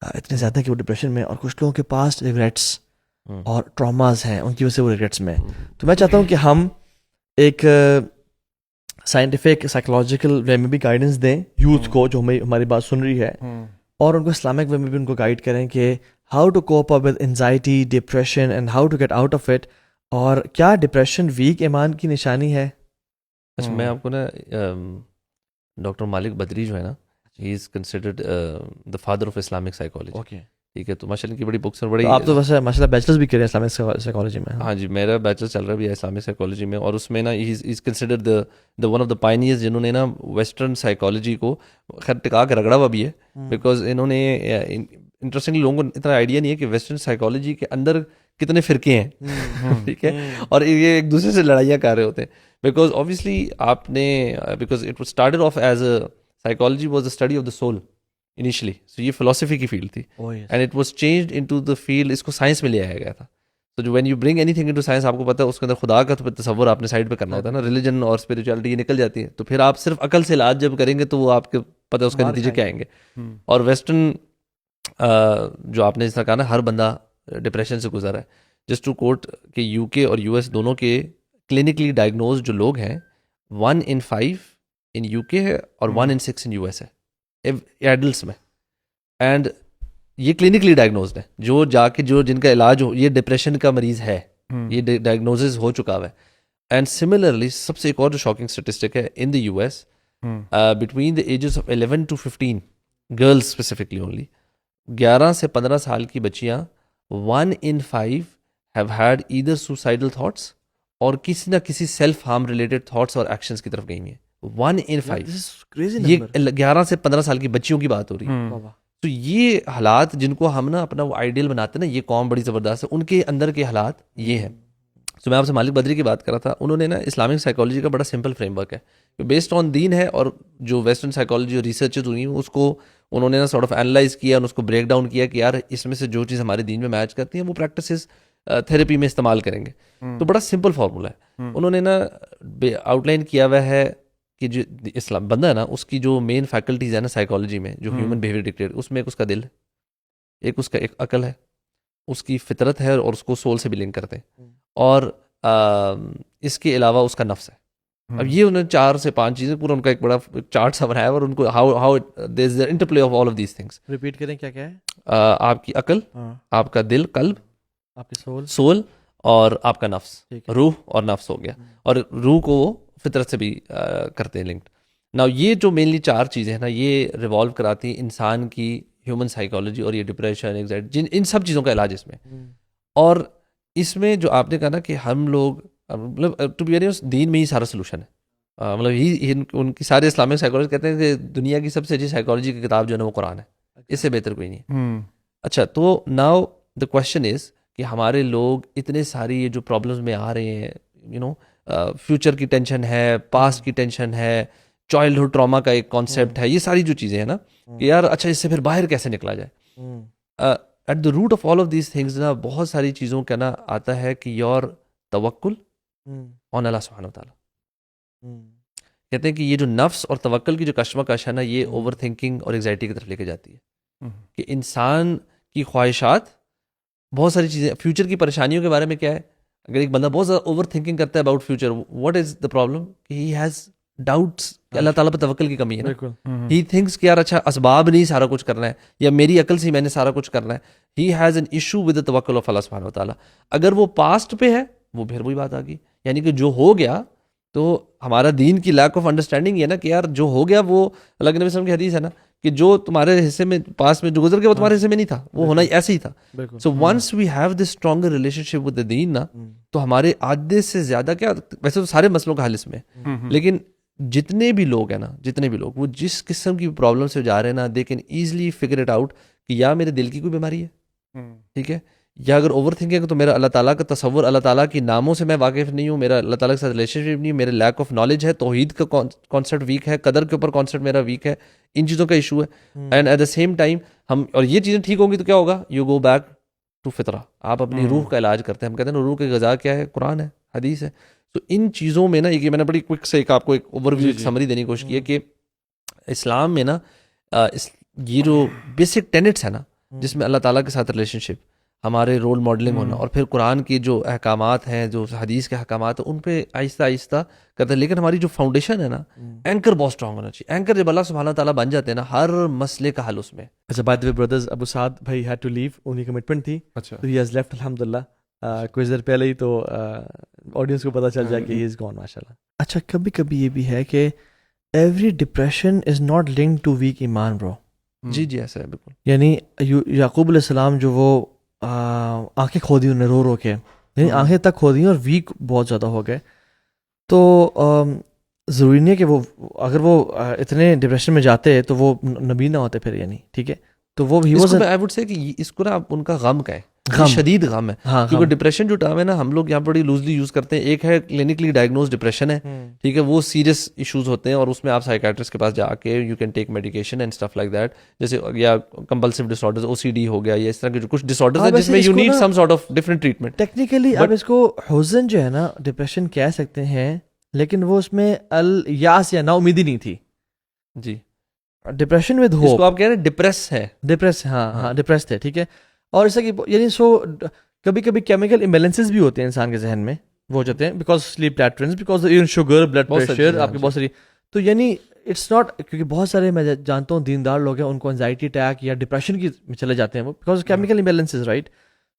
اتنے زیادہ کہ وہ ڈپریشن میں, اور کچھ لوگوں کے پاس ریگریٹس اور ٹراماز ہیں, ان کی وجہ سے وہ ریگریٹس میں. تو میں چاہتا ہوں کہ ہم ایک سائنٹیفک سائیکولوجیکل وے میں بھی گائیڈنس دیں یوتھ کو جو ہماری بات سن رہی ہے, اور ان کو اسلامک وے میں بھی ان کو گائیڈ کریں کہ how to cope up with anxiety, depression, and how to get out of it, اور کیا ڈپریشن ویک ایمان کی نشانی ہے. اچھا, میں آپ کو نا ڈاکٹر مالک بدری جو ہے نا, he is considered the father of Islamic psychology. Okay, ٹھیک ہے, تو ماشاء اللہ کی بڑی بکس ہیں, بڑی. آپ تو ویسے ماشاء اللہ بیچلرز بھی کریں اسلامک سائیکالوجی میں. ہاں جی, میرا بیچلر چل رہا بھی ہے اسلامک سائیکالوجی میں, اور اس میں نا he is considered the one of the pioneers جنہوں نے نا ویسٹرن سائیکالوجی کو خیر ٹکا کے رگڑا ہوا بھی ہے, بیکاز انہوں نے انٹرسٹنگلی لوگوں کو اتنا آئیڈیا نہیں ہے کہ ویسٹرن سائیکالوجی کے اندر کتنے فرقے ہیں, ٹھیک ہے, اور یہ ایک دوسرے سے لڑائیاں کر رہے ہوتے ہیں. بیکاز اوبیسلی آپ نے, because it was started off as a psychology was the study of the soul initially, so یہ فلاسفی کی فیلڈ تھی, and it was changed into the field, اس کو سائنس میں لے آیا گیا تھا. تو جو when you bring anything into science, آپ کو پتہ ہے اس کے اندر خدا کا تو تصور آپ نے سائڈ پہ کرنا ہوتا ہے نا, ریلیجن اور اسپریچولیٹی یہ نکل جاتی ہے. تو پھر آپ صرف عقل سے علاج جب کریں گے تو وہ آپ کے پتہ ہے اس کا نتیجے کیا آئیں گے. اور ویسٹرن جو آپ نے اس طرح کہا نا, ہر بندہ ڈپریشن سے گزرا ہے. جسٹ ٹو کوٹ کہ یو کے اور یو ایس دونوں کے کلینکلی ڈائگنوز جو لوگ ہیں 1 in 5 ان یو کے ہے اور 1 in 6 ان یو ایس ہے ایڈلٹس میں. اینڈ یہ کلینکلی ڈائگنوزڈ ہے, جو جا کے جو جن کا علاج ہو, یہ ڈپریشن کا مریض ہے, یہ ڈائگنوزز ہو چکا ہے. اینڈ سملرلی سب سے ایک اور جو شاکنگ اسٹیٹسٹک ہے, in the U S between the ages of 11 to 15 girls specifically only, 11 سے 15 سال کی بچیاں 1 in 5 have had either suicidal thoughts اور کسی نہ کسی سیلف ہارم ریلیٹڈ تھاٹس اور ایکشنز کی طرف گئی ہیں. 1 in 5, یہ 11 سے 15 سال کی بچیوں کی بات ہو رہی ہے. تو یہ حالات جن کو ہم نا اپنا وہ آئیڈیل بناتے ہیں نا, یہ قوم بڑی زبردست ہے, ان کے اندر کے حالات یہ ہیں. تو میں آپ سے مالک بدری کی بات کر رہا تھا, انہوں نے نا اسلامک سائیکالوجی کا بڑا سمپل فریم ورک ہے, بیسڈ آن دین ہے, اور جو ویسٹرن سائیکالوجی اور ریسرچز ہوئی ہیں اس کو انہوں نے نا سارٹ آف اینالائز کیا اور اس کو بریک ڈاؤن کیا کہ یار اس میں سے جو چیز ہمارے دین میں میچ کرتی ہیں وہ پریکٹسز تھیراپی میں استعمال کریں گے. تو بڑا سمپل فارمولا ہے, انہوں نے نا آؤٹ لائن کیا ہوا ہے کہ جو اسلام بندہ ہے نا, اس کی جو مین فیکلٹیز ہے نا سائیکالوجی میں, جو ہیومن بیہیویئر ڈکٹیٹ, اس میں ایک اس کا دل ہے, ایک اس کا ایک عقل ہے, اس کی فطرت ہے اور اس کو سول سے بھی لنک کرتے ہیں, اور اس کے علاوہ اس کا نفس ہے. اب یہ انہوں نے 4 سے 5 چیزیں پورا ان کا ایک بڑا چارٹ سا بنایا اور ان کو how there is the interplay of all of these things. Repeat کریں کیا کیا ہے؟ آپ کی عقل, آپ کا دل قلب, آپ کی سول اور آپ کا نفس, ٹھیک ہے. روح اور نفس ہو گیا. اور روح کو وہ فطرت سے بھی کرتے ہیں لنکڈ. نا یہ جو مینلی 4 چیزیں ہیں نا, یہ ریوالو کراتی ہیں انسان کی ہیومن سائیکالوجی, اور یہ ڈپریشن, اینگزائٹی, ان سب چیزوں کا علاج اس میں. اور اس میں جو آپ نے کہا نا کہ ہم لوگ مطلب ٹو بی ویری آنیسٹ دین میں ہی سارا سلوشن ہے. مطلب ان کی سارے اسلامک سائیکالوجی کہتے ہیں کہ دنیا کی سب سے اچھی سائیکالوجی کی کتاب جو ہے نا وہ قرآن ہے, اس سے بہتر کوئی نہیں ہے. اچھا, تو ناؤ دا کوشچن از کہ ہمارے لوگ اتنے ساری یہ جو پرابلمس میں آ رہے ہیں, یو نو فیوچر کی ٹینشن ہے, پاسٹ کی ٹینشن ہے, چائلڈہڈ ٹراما کا ایک کانسیپٹ ہے, یہ ساری جو چیزیں ہیں نا کہ یار اچھا اس سے پھر باہر کیسے نکلا جائے. At the root of all of these things نا بہت ساری چیزوں کا نا آتا ہے کہ یور توکل آن اللہ سبحانہ وتعالیٰ. کہتے ہیں کہ یہ جو نفس اور توکل کی جو کشمکش ہے نا, یہ اوور تھنکنگ اور انگزائٹی کی طرف لے کے جاتی ہے. کہ انسان کی خواہشات, بہت ساری چیزیں, فیوچر کی پریشانیوں کے بارے میں کیا ہے, اگر ایک بندہ بہت زیادہ اوور تھنکنگ کرتا ہے about future, what is the problem کہ ہی ہیز ڈاؤٹس کہ اللہ تعالیٰ پہ توکل کی کمی ہے نا. ہی تھنکس کہ یار اچھا اسباب نہیں سارا کچھ کرنا ہے, یا میری عقل سے میں نے سارا کچھ کرنا ہے. He has an issue with the توکل آف اللہ سبحانہ وتعالیٰ. اگر وہ پاسٹ پہ ہے, وہ پھر وہی بات آ گئی, یعنی کہ جو ہو گیا, تو ہمارا دین کی لیک آف انڈرسٹینڈنگ یہ ہے نا کہ یار جو ہو گیا وہ اللہ کے نبی صلی اللہ علیہ وسلم کی حدیث ہے نا کہ جو تمہارے حصے میں پاس میں جو گزر گیا وہ تمہارے حصے میں نہیں تھا, وہ ہونا ایسے ہی تھا. So once we have this stronger relationship with the deen نا, تو ہمارے آدھے سے زیادہ کیا, ویسے تو سارے مسئلوں کا حل اس میں, لیکن جتنے بھی لوگ ہیں نا, جتنے بھی لوگ وہ جس قسم کی پرابلم سے جا رہے ہیں نا, they can easily figure it out کہ یا میرے دل کی کوئی بیماری ہے, ٹھیک ہے, یا اگر اوور تھنکنگ ہے تو میرا اللہ تعالیٰ کا تصور, اللہ تعالیٰ کی ناموں سے میں واقف نہیں ہوں, میرا اللہ تعالیٰ کے ساتھ ریلیشن شپ نہیں, میرے لیک آف نالج ہے, توحید کا کانسیپٹ ویک ہے, قدر کے اوپر کانسیپٹ میرا ویک ہے, ان چیزوں کا ایشو ہے. And at the same time ہم, اور یہ چیزیں ٹھیک ہوں گی تو کیا ہوگا, یو گو بیک ٹو فطرہ, آپ اپنی روح کا علاج کرتے ہیں. ہم کہتے ہیں روح کی غذا کیا ہے, قرآن ہے, حدیث ہے. تو ان چیزوں میں نا, یہ میں نے بڑی کوئک سے آپ کو ایک اوور ویو سمری دینے کی کوشش کی ہے کہ اسلام میں نا یہ جو بیسک ٹینٹس ہے نا, جس میں اللہ تعالیٰ کے ساتھ ریلیشن شپ, ہمارے رول ماڈلنگ ہونا, اور پھر قرآن کی جو احکامات ہیں, جو حدیث کے احکامات ہیں, ان پہ آہستہ آہستہ کرتے ہیں. لیکن ہماری جو فاؤنڈیشن ہے نا, اینکر بہت اسٹرانگ ہونا چاہیے. اینکر جب اللہ سبحانہ تعالیٰ بن جاتے ہیں نا, ہر مسئلے کا حل اس میں. اچھا, بائی دی وے بردرز, ابو سعد بھائی ہیڈ ٹو لیو, انہی کمٹمنٹ تھی, اچھا, تو ہی ہیز لیفٹ الحمدللہ. کچھ دیر پہلے ہی تو آڈینس کو پتہ چل جائے کہ ہی از گون ماشاءاللہ. اچھا, کبھی کبھی یہ بھی ہے کہ every depression is not link to weak ایمان برو. جی جی ایسا ہے بالکل. یعنی یعقوب علیہ السلام جو وہ آنکھیں کھو دی انہیں رو رو کے, یعنی آنکھیں تک کھو دی اور ویک بہت زیادہ ہو گئے, تو ضروری نہیں ہے کہ وہ اگر وہ اتنے ڈپریشن میں جاتے تو وہ نبی نہ ہوتے پھر, یعنی ٹھیک ہے. تو وہ آئی وڈ سے کہ اس کو نا ان کا غم کا ہے, شدید غم ہے, کیونکہ ڈپریشن جو ٹرم ہے نا ہم لوگ یہاں بڑی لوزلی یوز کرتے ہیں. ایک ہے کلینکلی ڈائگنوز ڈپریشن ہے, ٹھیک ہے, وہ سیریس ایشوز ہوتے ہیں اور اس میں آپ سائیکیٹرسٹ کے پاس جا کے you can take medication and stuff like that, جیسے یا کمپلسو ڈس آرڈرز, او سی ڈی ہو گیا, یا اس طرح کے جو کچھ ڈس آرڈرز ہیں جس میں you need some sort of different treatment. Technically آپ اس کو حزن جو ہے نا ڈپریشن کہہ سکتے ہیں, لیکن وہ اس میں الیاس یا نا امیدی نہیں تھی. جی, ڈپریشن ود ہوپ, اس کو آپ کہہ رہے ہیں ڈپریس ہے, ڈپریس, ہاں ڈپریس تھے, ٹھیک ہے. اور ایسا کہ یعنی سو کبھی کبھی کیمیکل امبیلنسز بھی ہوتے ہیں انسان کے ذہن میں, وہ ہو جاتے ہیں because sleep patterns, because even sugar, blood pressure, آپ کی بہت ساری. تو یعنی اٹس ناٹ, کیونکہ بہت سارے میں جانتا ہوں دیندار لوگ ہیں, ان کو انزائٹی اٹیک یا ڈپریشن کی میں چلے جاتے ہیں وہ, بیکاز کیمیکل امبیلنسز, رائٹ.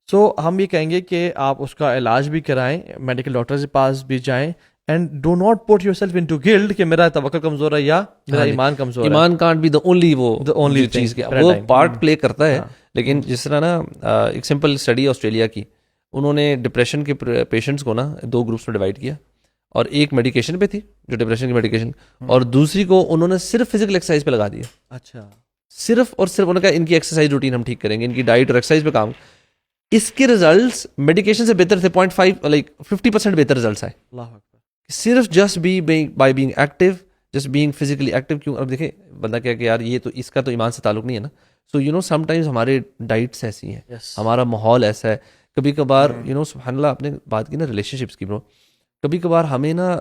سو ہم یہ کہیں گے کہ آپ اس کا علاج بھی کرائیں, میڈیکل ڈاکٹر کے پاس بھی جائیں, and do not put your self into guilt کہ میرا توکل کمزور ہے یا میرا ایمان کمزور ہے. ایمان کانٹ بی دا اونلی چیز, وہ پارٹ پلے کرتا ہے. لیکن جس طرح نا ایک سمپل اسٹڈی آسٹریلیا کی, انہوں نے ڈپریشن کے پیشنٹس کو نا 2 گروپس میں ڈیوائڈ کیا, اور ایک میڈیکیشن پہ تھی جو ڈپریشن کی میڈیکیشن, اور دوسری کو انہوں نے صرف فزیکل ایکسرسائز پہ لگا دیا. اچھا, صرف اور صرف انہوں نے کہا ان کی ایکسرسائز روٹین ہم ٹھیک کریں گے, ان کی ڈائٹ اور ایکسرسائز پہ کام. اس کے ریزلٹس میڈیکیشن سے بہتر تھے, 0.5 لائک 50% بہتر ریزلٹس آئے. اللہ اکبر. صرف just by being active, just being physically active. کیوں, اب دیکھیں بندہ کیا کہ یار یہ تو اس کا تو ایمان سے تعلق نہیں ہے نا. So you know some times ہمارے ڈائٹس ایسی ہیں, ہمارا ماحول ایسا ہے, کبھی کبھار یو نو سبحان اللہ, آپ نے بات کی نا ریلیشن شپس کی برو, کبھی کبھار ہمیں نا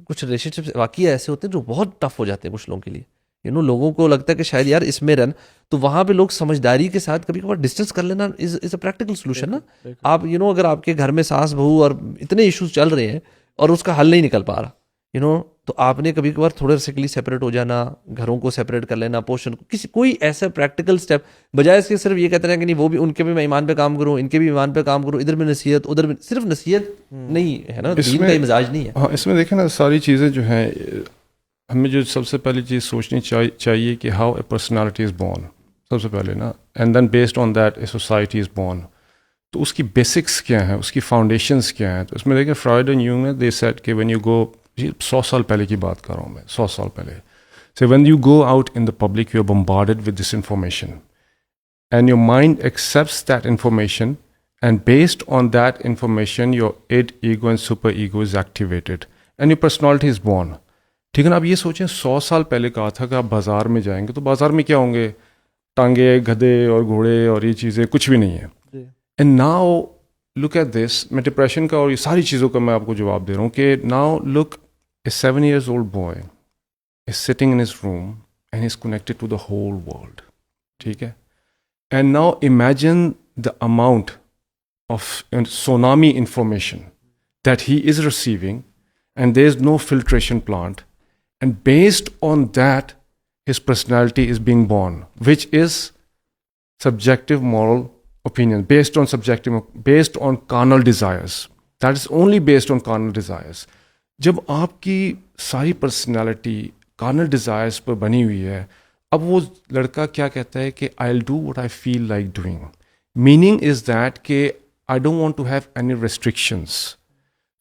کچھ ریلیشن شپس واقعی ایسے ہوتے ہیں جو بہت ٹف ہو جاتے ہیں کچھ لوگوں کے لیے. یو نو لوگوں کو لگتا ہے کہ شاید یار اس میں رن, تو وہاں پہ لوگ سمجھداری کے ساتھ کبھی کبھار ڈسٹینس کر لینا از اے پریکٹیکل سولوشن نا. آپ یو نو اگر آپ کے گھر میں ساس بہو اور اتنے ایشوز چل رہے ہیں اور اس کا حل نہیں نکل پا رہا, یو نو. تو آپ نے کبھی کبھار تھوڑا سیکلی سیپریٹ ہو جانا, گھروں کو سیپریٹ کر لینا, پورشن کو, کسی کوئی ایسا پریکٹیکل اسٹیپ, بجائے اس کے صرف یہ کہتے ہیں کہ نہیں وہ بھی ان کے بھی میں ایمان پہ کام کروں, ان کے بھی ایمان پہ کام کروں, ادھر بھی نصیحت ادھر بھی, صرف نصیحت نہیں ہے نا, دین کا یہ مزاج نہیں ہے. ہاں اس میں دیکھیں نا ساری چیزیں جو ہیں, ہمیں جو سب سے پہلی چیز سوچنی چاہیے کہ how a personality is born, سب سے پہلے نا, and then based on that a society is born. تو اس کی بیسکس کیا ہیں, اس کی فاؤنڈیشنس کیا ہیں. تو اس میں دیکھیں فرائڈ اینڈ یونگ نے دے سیٹ کہ وین یو گو, 100 سال پہلے کی بات کر رہا ہوں میں, 100 سال پہلے. So when you go out in the public, you are bombarded with this information. And your mind accepts that information, and based on that information, your id, ego and super ego is activated. And your personality is born. ٹھیک ہے نا. اب یہ سوچیں 100 سال پہلے کہا تھا کہ آپ بازار میں جائیں گے تو بازار میں کیا ہوں گے, ٹانگے, گدھے اور گھوڑے اور یہ چیزیں کچھ بھی نہیں ہے. And now look at this, میں ڈپریشن کا اور یہ ساری چیزوں کا میں آپ کو جواب دے رہا ہوں کہ now look a 7 years old boy is sitting in his room and he's connected to the whole world. ٹھیک ہے. And now imagine the amount of tsunami information that he is receiving, and there is no filtration plant. And based on that, his personality is being born, which is subjective moral opinion, based on carnal desires. That is only based on carnal desires. جب آپ کی ساری پرسنالٹی کارنل ڈیزائرز پر بنی ہوئی ہے, اب وہ لڑکا کیا کہتا ہے کہ I will do what I feel like doing. Meaning is that کہ I don't want to have any restrictions.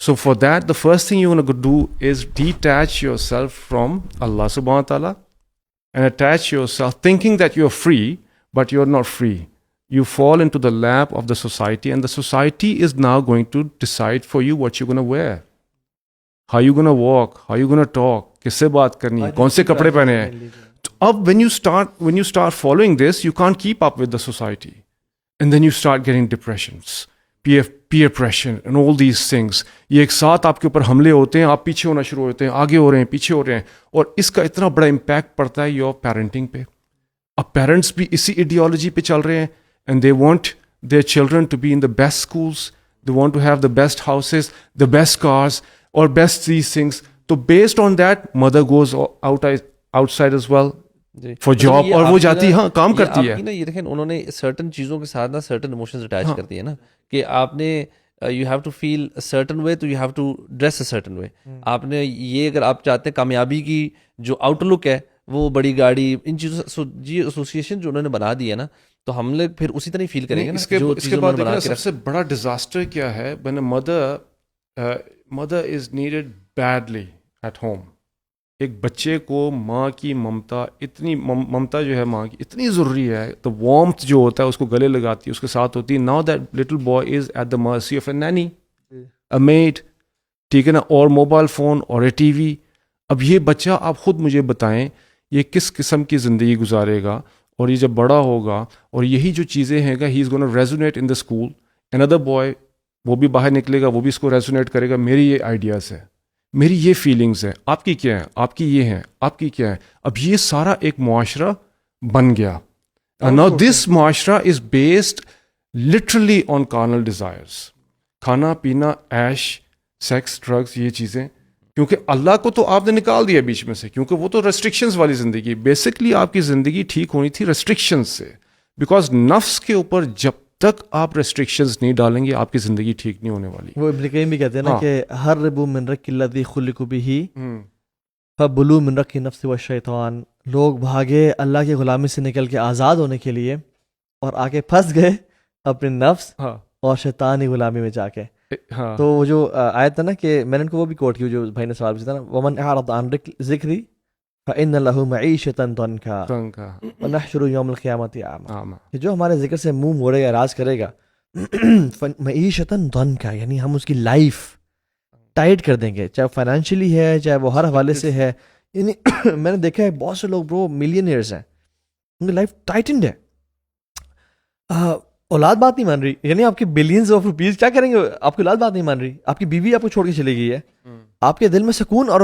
So for that, the first thing you want to do is detach yourself from Allah subhanahu wa ta'ala and attach yourself thinking that you're free, but you're not free. You fall into the lap of the society, and the society is now going to decide for you what you're going to wear, how you're going to walk, how you're going to talk, کس سے بات کرنی ہے, کون سے کپڑے پہنے ہیں. اب when you start following this, you can't keep up with the society, and then you start getting depressions, peer pressure and all these things. یہ ایک ساتھ آپ کے اوپر حملے ہوتے ہیں, آپ پیچھے ہونا شروع ہوتے ہیں, آگے ہو رہے ہیں, پیچھے ہو رہے ہیں, اور اس کا اتنا بڑا امپیکٹ پڑتا ہے یور پیرنٹنگ پہ. اب پیرنٹس بھی اسی ایڈیالوجی پہ چل رہے ہیں, and they want their children to be in the best schools, they want to have the best houses, the best cars اور بیسٹ دیز تھنگس. تو based on that mother goes outside as well for job, اور وہ جاتی ہاں کام کرتی ہے. یہ دیکھیں انہوں نے سرٹن چیزوں کے ساتھ نا سرٹن ایموشنز اٹیچ کر دیے نا, کہ آپ نے you have to feel certain way تو you have to dress a certain way. آپ نے یہ اگر آپ چاہتے ہیں کامیابی کی جو آؤٹ لک ہے وہ بڑی گاڑی, ان چیزوں جی ایسوسیشن جو انہوں نے بنا دی ہے نا, تو ہم لوگ پھر اسی طرح فیل کریں گے. اس کے بعد سب سے بڑا ڈیزاسٹر کیا ہے, when a mother is needed badly at home. ایک بچے کو ماں کی ممتا جو ہے ماں کی اتنی ضروری ہے, تو وارمتھ جو ہوتا ہے اس کو گلے لگاتی ہے, اس کے ساتھ ہوتی ہے. Now that little boy is at the mercy of a nanny, a maid, ٹھیک ہے نا, اور موبائل فون اور اے ٹی وی. اب یہ بچہ آپ خود مجھے بتائیں یہ کس قسم کی زندگی گزارے گا, اور یہ جب بڑا ہوگا اور یہی جو چیزیں ہیں گا, he is gonna resonate in the school. اندر بوائے وہ بھی باہر نکلے گا, وہ بھی اس کو ریزونیٹ کرے گا, میری یہ آئیڈیاز ہے, میری یہ فیلنگز ہیں, آپ کی کیا ہیں, آپ کی یہ ہیں, آپ کی کیا ہے. اب یہ سارا ایک معاشرہ بن گیا. ناؤ دس معاشرہ is based literally on carnal desires, کھانا پینا, ایش, سیکس, ڈرگس, یہ چیزیں. کیونکہ اللہ کو تو آپ نے نکال دیا بیچ میں سے, کیونکہ وہ تو ریسٹرکشنز والی زندگی. بیسکلی آپ کی زندگی ٹھیک ہونی تھی ریسٹرکشنز سے, بیکاز نفس کے اوپر جب تک آپ ریسٹرکشنز نہیں ڈالیں گے آپ کی زندگی ٹھیک نہیں ہونے والی. وہ ابن قیم بھی کہتے ہیں نا کہ ہر ربو من رک الذی خلق بہ فبلو من رک نفس والشیطان. لوگ بھاگے اللہ کی غلامی سے نکل کے آزاد ہونے کے لیے, اور آگے پھنس گئے اپنے نفس اور شیطانی غلامی میں جا کے. تو وہ جو آیت ہے نا کہ میں نے ان کو وہ بھی کوٹ کی جو بھائی نے سوال پوچھا نا, ومن اعرض عن ذکری فإن له معیشۃ ضنکا ونحشر یوم القیامۃ اعمی. کہ جو ہمارے ذکر سے منہ موڑے گا, اعراض کرے گا, معیشۃ ضنکا یعنی ہم اس کی لائف ٹائٹ کر دیں گے, چاہے فائنینشلی ہے, چاہے وہ ہر حوالے سے ہے. یعنی میں نے دیکھا ہے بہت سے لوگ برو ملینئرز ہیں, ان کی لائف ٹائٹنڈ ہے, اولاد بات نہیں مان رہی. یعنی آپ کے بلینز آف روپیز کیا کریں گے, آپ کی اولاد بات نہیں مان رہی, آپ کی بیوی آپ کو چھوڑ کے چلی گئی ہے, آپ کے دل میں سکون اور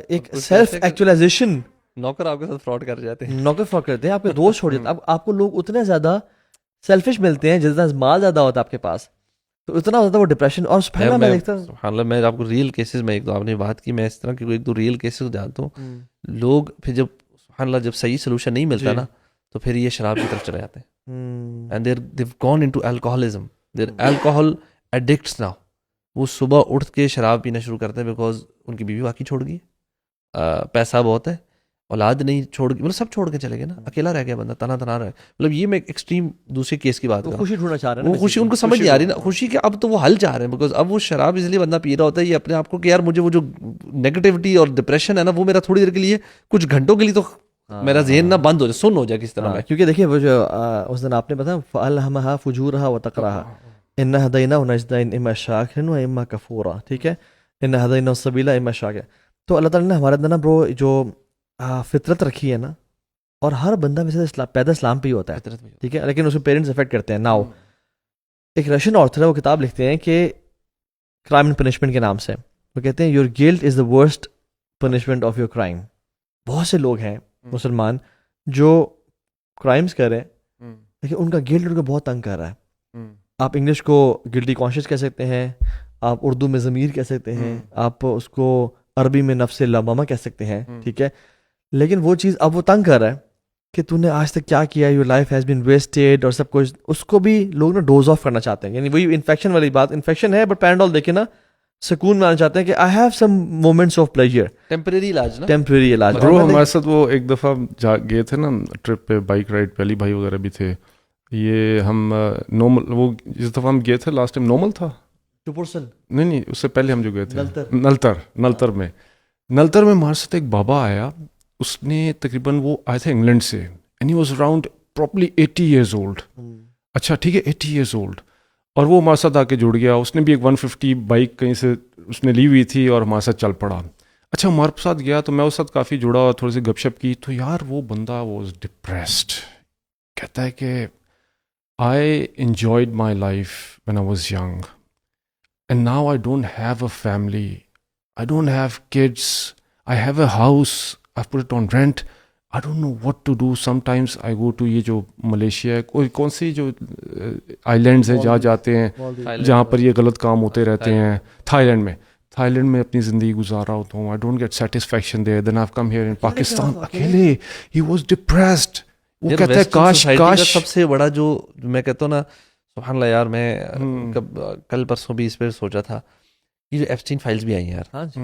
ایک سیلف ایکچولائزیشن. نوکر آپ کے ساتھ فراڈ کر جاتے ہیں, نوکر فراڈ کرتے ہیں, آپ کے دوست چھوڑ جاتے ہیں. اب آپ کو لوگ اتنے زیادہ سیلفش ملتے ہیں, جتنا مال زیادہ ہوتا ہے آپ کے پاس, تو اتنا ہوتا ہے وہ ڈپریشن. اور سبحان اللہ میں دیکھتا ہوں, سبحان اللہ, میں آپ کو ریئل کیسز میں ایک دو آپ نے بات کی, میں اس طرح کے ایک دو ریئل کیسز جانتا ہوں. لوگ پھر جب سبحان اللہ جب صحیح سلوشن نہیں ملتا نا تو پھر یہ شراب کی طرف چلے جاتے ہیں. And they've gone into alcoholism, they're alcohol addicts now. وہ صبح اٹھ کے شراب پینا شروع کرتے ہیں بیکاز ان کی بیوی باقی چھوڑ گئی, پیسہ بہت ہے, اولاد نہیں چھوڑ گئی, مطلب سب چھوڑ کے چلے گئے نا, اکیلا رہ گیا بندہ, تنا تنا رہا ہے. مطلب یہ میں ایکسٹریم دوسرے کیس کی بات کر رہا ہوں. خوشی ڈھونڈنا چاہ رہے ہیں, وہ خوشی ان کو سمجھ نہیں آ رہی نا, خوشی کہ اب تو وہ حل چاہ رہے ہیں, بیکاز اب وہ شراب اس لیے بندہ پی رہا ہوتا ہے یہ اپنے آپ کو کہ یار مجھے وہ جو نیگیٹیوٹی اور ڈپریشن ہے نا وہ میرا تھوڑی دیر کے لیے کچھ گھنٹوں کے لیے تو میرا ذہن نہ بند ہو جائے, سن ہو جائے کس طرح میں. کیونکہ دیکھیے وہ جو اس دن آپ نے بتایا فَأَلْهَمَهَا فُجُورَهَا وَتَقْوَاهَا إِنَّا هَدَيْنَاهُ النَّجْدَيْنِ إِمَّا شَاكِرًا وَإِمَّا كَفُورًا. ٹھیک ہے, إِنَّا هَدَيْنَاهُ السَّبِيلَ إِمَّا شَاكِرًا. تو اللہ تعالیٰ نے ہمارے اندر نا برو جو فطرت رکھی ہے نا, اور ہر بندہ میں سے پیدا اسلام پہ ہی ہوتا ہے, ٹھیک ہے, لیکن اس میں پیرنٹس افیکٹ کرتے ہیں. ناؤ ایک رشین آتھر ہے, وہ کتاب لکھتے ہیں کہ کرائم اینڈ پنشمنٹ کے نام سے, وہ کہتے ہیں your guilt is the worst punishment of your crime. بہت سے لوگ ہیں مسلمان جو کرائمس کر رہے ہیں لیکن ان کا گلٹ ان کو بہت تنگ کر رہا ہے. آپ انگلش کو گلٹی کانشیس کہہ سکتے ہیں, آپ اردو میں ضمیر کہہ سکتے ہیں, آپ اس کو عربی میں نفس لوامہ کہہ سکتے ہیں, ٹھیک ہے, لیکن وہ چیز اب وہ تنگ کر رہا ہے کہ تو نے آج تک کیا کیا, your life has been wasted اور سب کچھ. اس کو بھی لوگ نا ڈوز آف کرنا چاہتے ہیں, یعنی وہی انفیکشن والی بات, انفیکشن ہے بٹ پینڈول دیکھے نا سکون میں آنا چاہتے ہیں کہ I have some moments of pleasure, temporary علاج نا, ٹیمپریری علاج. برو ہمارے ساتھ وہ ایک دفعہ گئے تھے نا ٹرپ پہ, بائک رائڈ پہ, علی بھائی وغیرہ بھی تھے. یہ ہم نارمل, وہ جس دفعہ ہم گئے تھے لاسٹ ٹائم نارمل تھا, نہیں اس سے پہلے ہم جو گئے تھے نلتر میں ہمارے ساتھ ایک بابا آیا, اس نے تقریباً وہ آئے تھے انگلینڈ سے, and he was around properly 80 years old. اچھا ٹھیک ہے 80 years old, اور وہ ہمارے ساتھ آ کے جڑ گیا. اس نے بھی ایک 150 بائک کہیں سے اس نے لی ہوئی تھی اور ہمارے ساتھ چل پڑا. اچھا ہمارے ساتھ گیا تو میں اس ساتھ کافی جڑا اور تھوڑی سی گپ شپ کی, تو یار وہ بندہ واز ڈپریسڈ. کہتا ہے کہ I enjoyed my life when I was young, and now I don't have a family, I don't have kids, I have a house, I've put it on rent, I don't know what to do. Sometimes I go to یہ جو ملیشیا ہے, کون سی جو آئیلینڈز ہیں جہاں جاتے ہیں جہاں پر یہ غلط کام ہوتے رہتے ہیں, تھائی لینڈ میں اپنی زندگی گزارا ہوتا ہوں. I don't get satisfaction there. Then I've come here in Pakistan اکیلے. He was depressed. وہ کہتا ہے کاش سب سے بڑا جو میں کہتا ہوں نا, سبحان اللہ یار, میں کل پرسوں بھی اس پہ سوچا تھا, یہ جو ایپسٹین فائلز بھی آئی ہیں یار,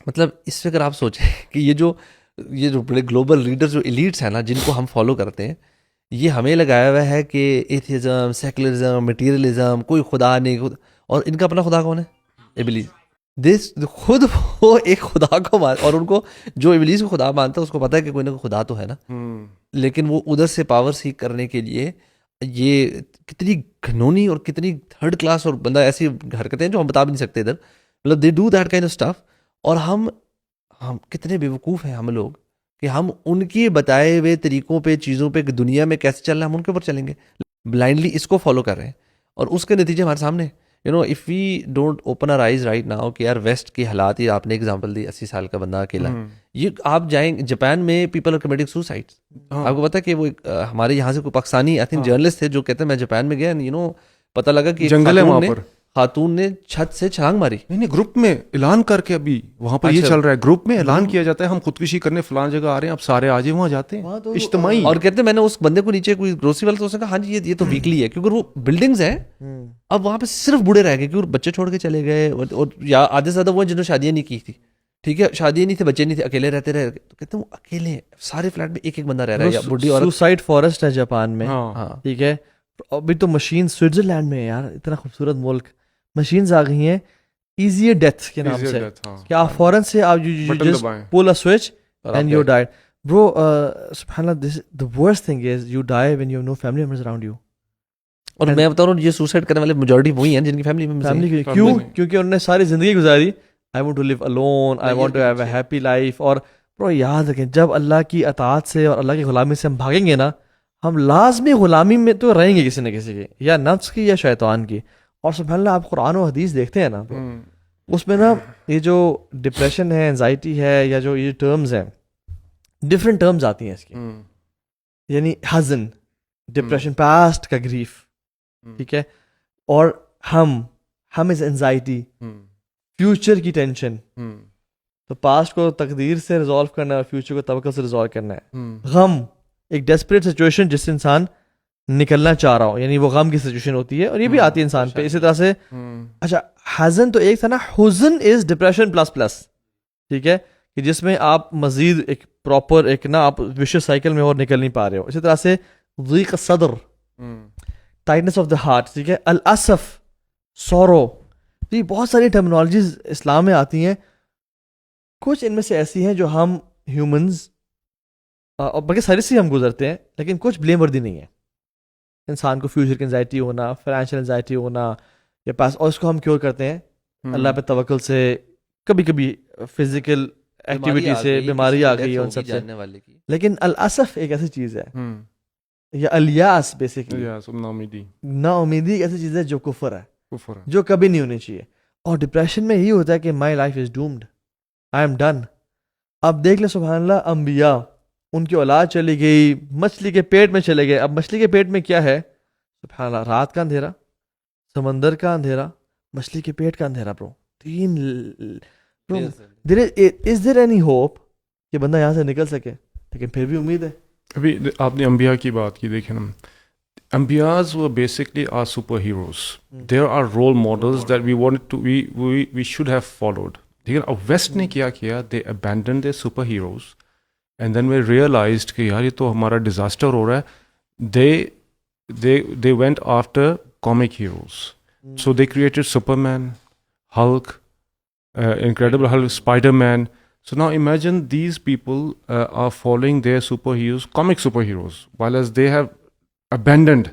مطلب اس پہ اگر آپ سوچیں کہ یہ جو بڑے گلوبل لیڈرز جو ایلیٹس ہیں نا جن کو ہم فالو کرتے ہیں, یہ ہمیں لگایا ہوا ہے کہ ایتھیزم, سیکولرزم, مٹیریلزم, کوئی خدا نہیں, اور ان کا اپنا خدا کون ہے؟ ابلیس. خود وہ ایک خدا کو مان, اور ان کو جو ابلیس کو خدا مانتا ہے اس کو پتا ہے کہ کوئی نہ کوئی خدا تو ہے نا, لیکن وہ ادھر سے پاور سیک کرنے کے لیے یہ کتنی گھنونی اور کتنی تھرڈ کلاس اور بندہ ایسی حرکتیں جو ہم بتا بھی نہیں سکتے ادھر, مطلب they do that kind of stuff. اور ہم کتنے بیوقوف ہیں ہم لوگ کہ ہم ان کے بتائے ہوئے طریقوں پہ, چیزوں پہ, دنیا میں کیسے چل رہا ہے ہم ان کے اوپر چلیں گے, بلائنڈلی اس کو فالو کر رہے ہیں, اور اس کے نتیجے ہمارے سامنے. You know if we don't open our eyes right now کہ یار ویسٹ کے حالات, یہ آپ نے ایگزامپل دی 80 سال کا بندہ اکیلا, یہ آپ جائیں جاپان میں پیپل آر کمیٹنگ سوسائڈ. آپ کو پتا ہے کہ وہ ہمارے یہاں سے کوئی پاکستانی آئی تھنک جرنلسٹ تھے جو کہتے ہیں میں جاپان میں گیا, یو نو پتہ لگا کہ جنگل ہے وہاں پر, خاتون نے چھت سے چھلانگ ماری. نہیں گروپ میں اعلان کر کے, ابھی وہاں پر یہ چل رہا ہے, گروپ میں اعلان کیا جاتا ہے ہم خودکشی کرنے فلان جگہ آ رہے ہیں, اب سارے آ جائیں وہاں جاتے ہیں اجتماعی. اور کہتے ہیں میں نے اس بندے کو نیچے کوئی گروسری والا تو اس نے کہا ہاں جی یہ تو ویکلی ہے, کیونکہ وہ بلڈنگز ہیں, اب وہاں پہ صرف بوڑھے رہ گئے کیونکہ بچے چھوڑ کے چلے گئے, اور یا آدھے سے زیادہ وہ جنہوں نے شادیاں نہیں کی تھی, ٹھیک ہے, شادیاں نہیں تھے, بچے نہیں تھے, اکیلے رہتے رہے. تو کہتے ہیں وہ اکیلے سارے فلیٹ میں ایک ایک بندہ رہ رہا ہے, یا بڈھی اور سوسائڈ فارسٹ ہے جاپان میں, ٹھیک ہے. ابھی تو مشین سوئٹزرلینڈ میں ہے یار, اتنا خوبصورت ملک, مشینز آ گئی ہیں ایزی ڈیتھ کے نام سے, کہ آپ فوراً سے آپ just pull a switch and you died. Bro سبحان اللہ, this the worst thing is you die when you have no family members around you. اور میں بتا رہا ہوں یہ سوسائڈ کرنے والے میجورٹی وہی ہیں جن کی فیملی ممبرز, کیوں؟ کیونکہ انہوں نے ساری زندگی گزاری I want to live alone, I want to have a happy life. اور برو یاد رکھیں جب اللہ کی اطاعت سے اور اللہ کی غلامی سے ہم بھاگیں گے نا, ہم لازمی غلامی میں تو رہیں گے کسی نہ کسی کی, یا نفس کی یا شیطان کی. اور سبحان اللہ آپ قرآن و حدیث دیکھتے ہیں نا, اس میں نا یہ جو ڈپریشن ہے, انزائٹی ہے, یا جو یہ ٹرمز ہیں, ڈفرینٹ ٹرمز آتی ہیں اس کی, یعنی حزن, ڈپریشن, پاسٹ کا گریف, ٹھیک ہے, اور ہم ہم از انزائٹی, فیوچر کی ٹینشن. تو پاسٹ کو تقدیر سے ریزالو کرنا ہے اور فیوچر کو توکل سے ریزالو کرنا ہے. غم ایک ڈیسپریٹ سچویشن جس سے انسان نکلنا چاہ رہا ہو, یعنی وہ غم کی سچویشن ہوتی ہے, اور یہ بھی آتی ہے انسان پہ اسی طرح سے. اچھا حزن تو ایک تھا نا, حزن از ڈپریشن پلس پلس, ٹھیک ہے, کہ جس میں آپ مزید ایک پراپر ایک نا آپ وشیس سائیکل میں اور نکل نہیں پا رہے ہو. اسی طرح سے ضیق صدر, ٹائٹنس آف دا ہارٹ, ٹھیک ہے, الاسف, سورو. تو یہ بہت ساری ٹرمینالوجیز اسلام میں آتی ہیں. کچھ ان میں سے ایسی ہیں جو ہم ہیومنز اور بلکہ ساری سے ہم گزرتے ہیں, لیکن کچھ بلیم وردی نہیں ہے. انسان کو فیوچر کی انزائٹی ہونا, فائنینشیل انزائٹی ہونا یا پاس, اور اس کو ہم کیور کرتے ہیں اللہ پہ توکل سے. کبھی کبھی فزیکل ایکٹیویٹی سے بیماری آ گئی ہے ان سب سے, لیکن الاسف ایک ایسی چیز ہے, یا الیاس بیسکلی نا امیدی ایک ایسی چیز ہے جو کفر ہے, جو کبھی نہیں ہونی چاہیے. اور ڈپریشن میں یہی ہوتا ہے کہ my life is doomed, I am done. اب دیکھ لیں سبحان اللہ, انبیاء ان کی اولاد چلی گئی, مچھلی کے پیٹ میں چلے گئے. اب مچھلی کے پیٹ میں کیا ہے, سبحان اللہ, رات کا اندھیرا, سمندر کا اندھیرا, مچھلی کے پیٹ کا اندھیرا. برو تین, از دیر اینی ہوپ کہ بندہ یہاں سے نکل سکے, لیکن پھر بھی امید ہے. ابھی آپ نے انبیاء کی بات کی, دیکھیں نا, انبیاز were basically our superheroes. There are role models that we wanted to, we should have followed. ٹھیک ہے نا. اب ویسٹ نے کیا کیا, they abandoned their superheroes and then we realized کہ یار یہ تو ہمارا ڈیزاسٹر ہو رہا ہے. They went after comic heroes. So they created Superman, Hulk, Incredible Hulk, Spider-Man. So now imagine these people are following their superheroes, comic superheroes, while as they have abandoned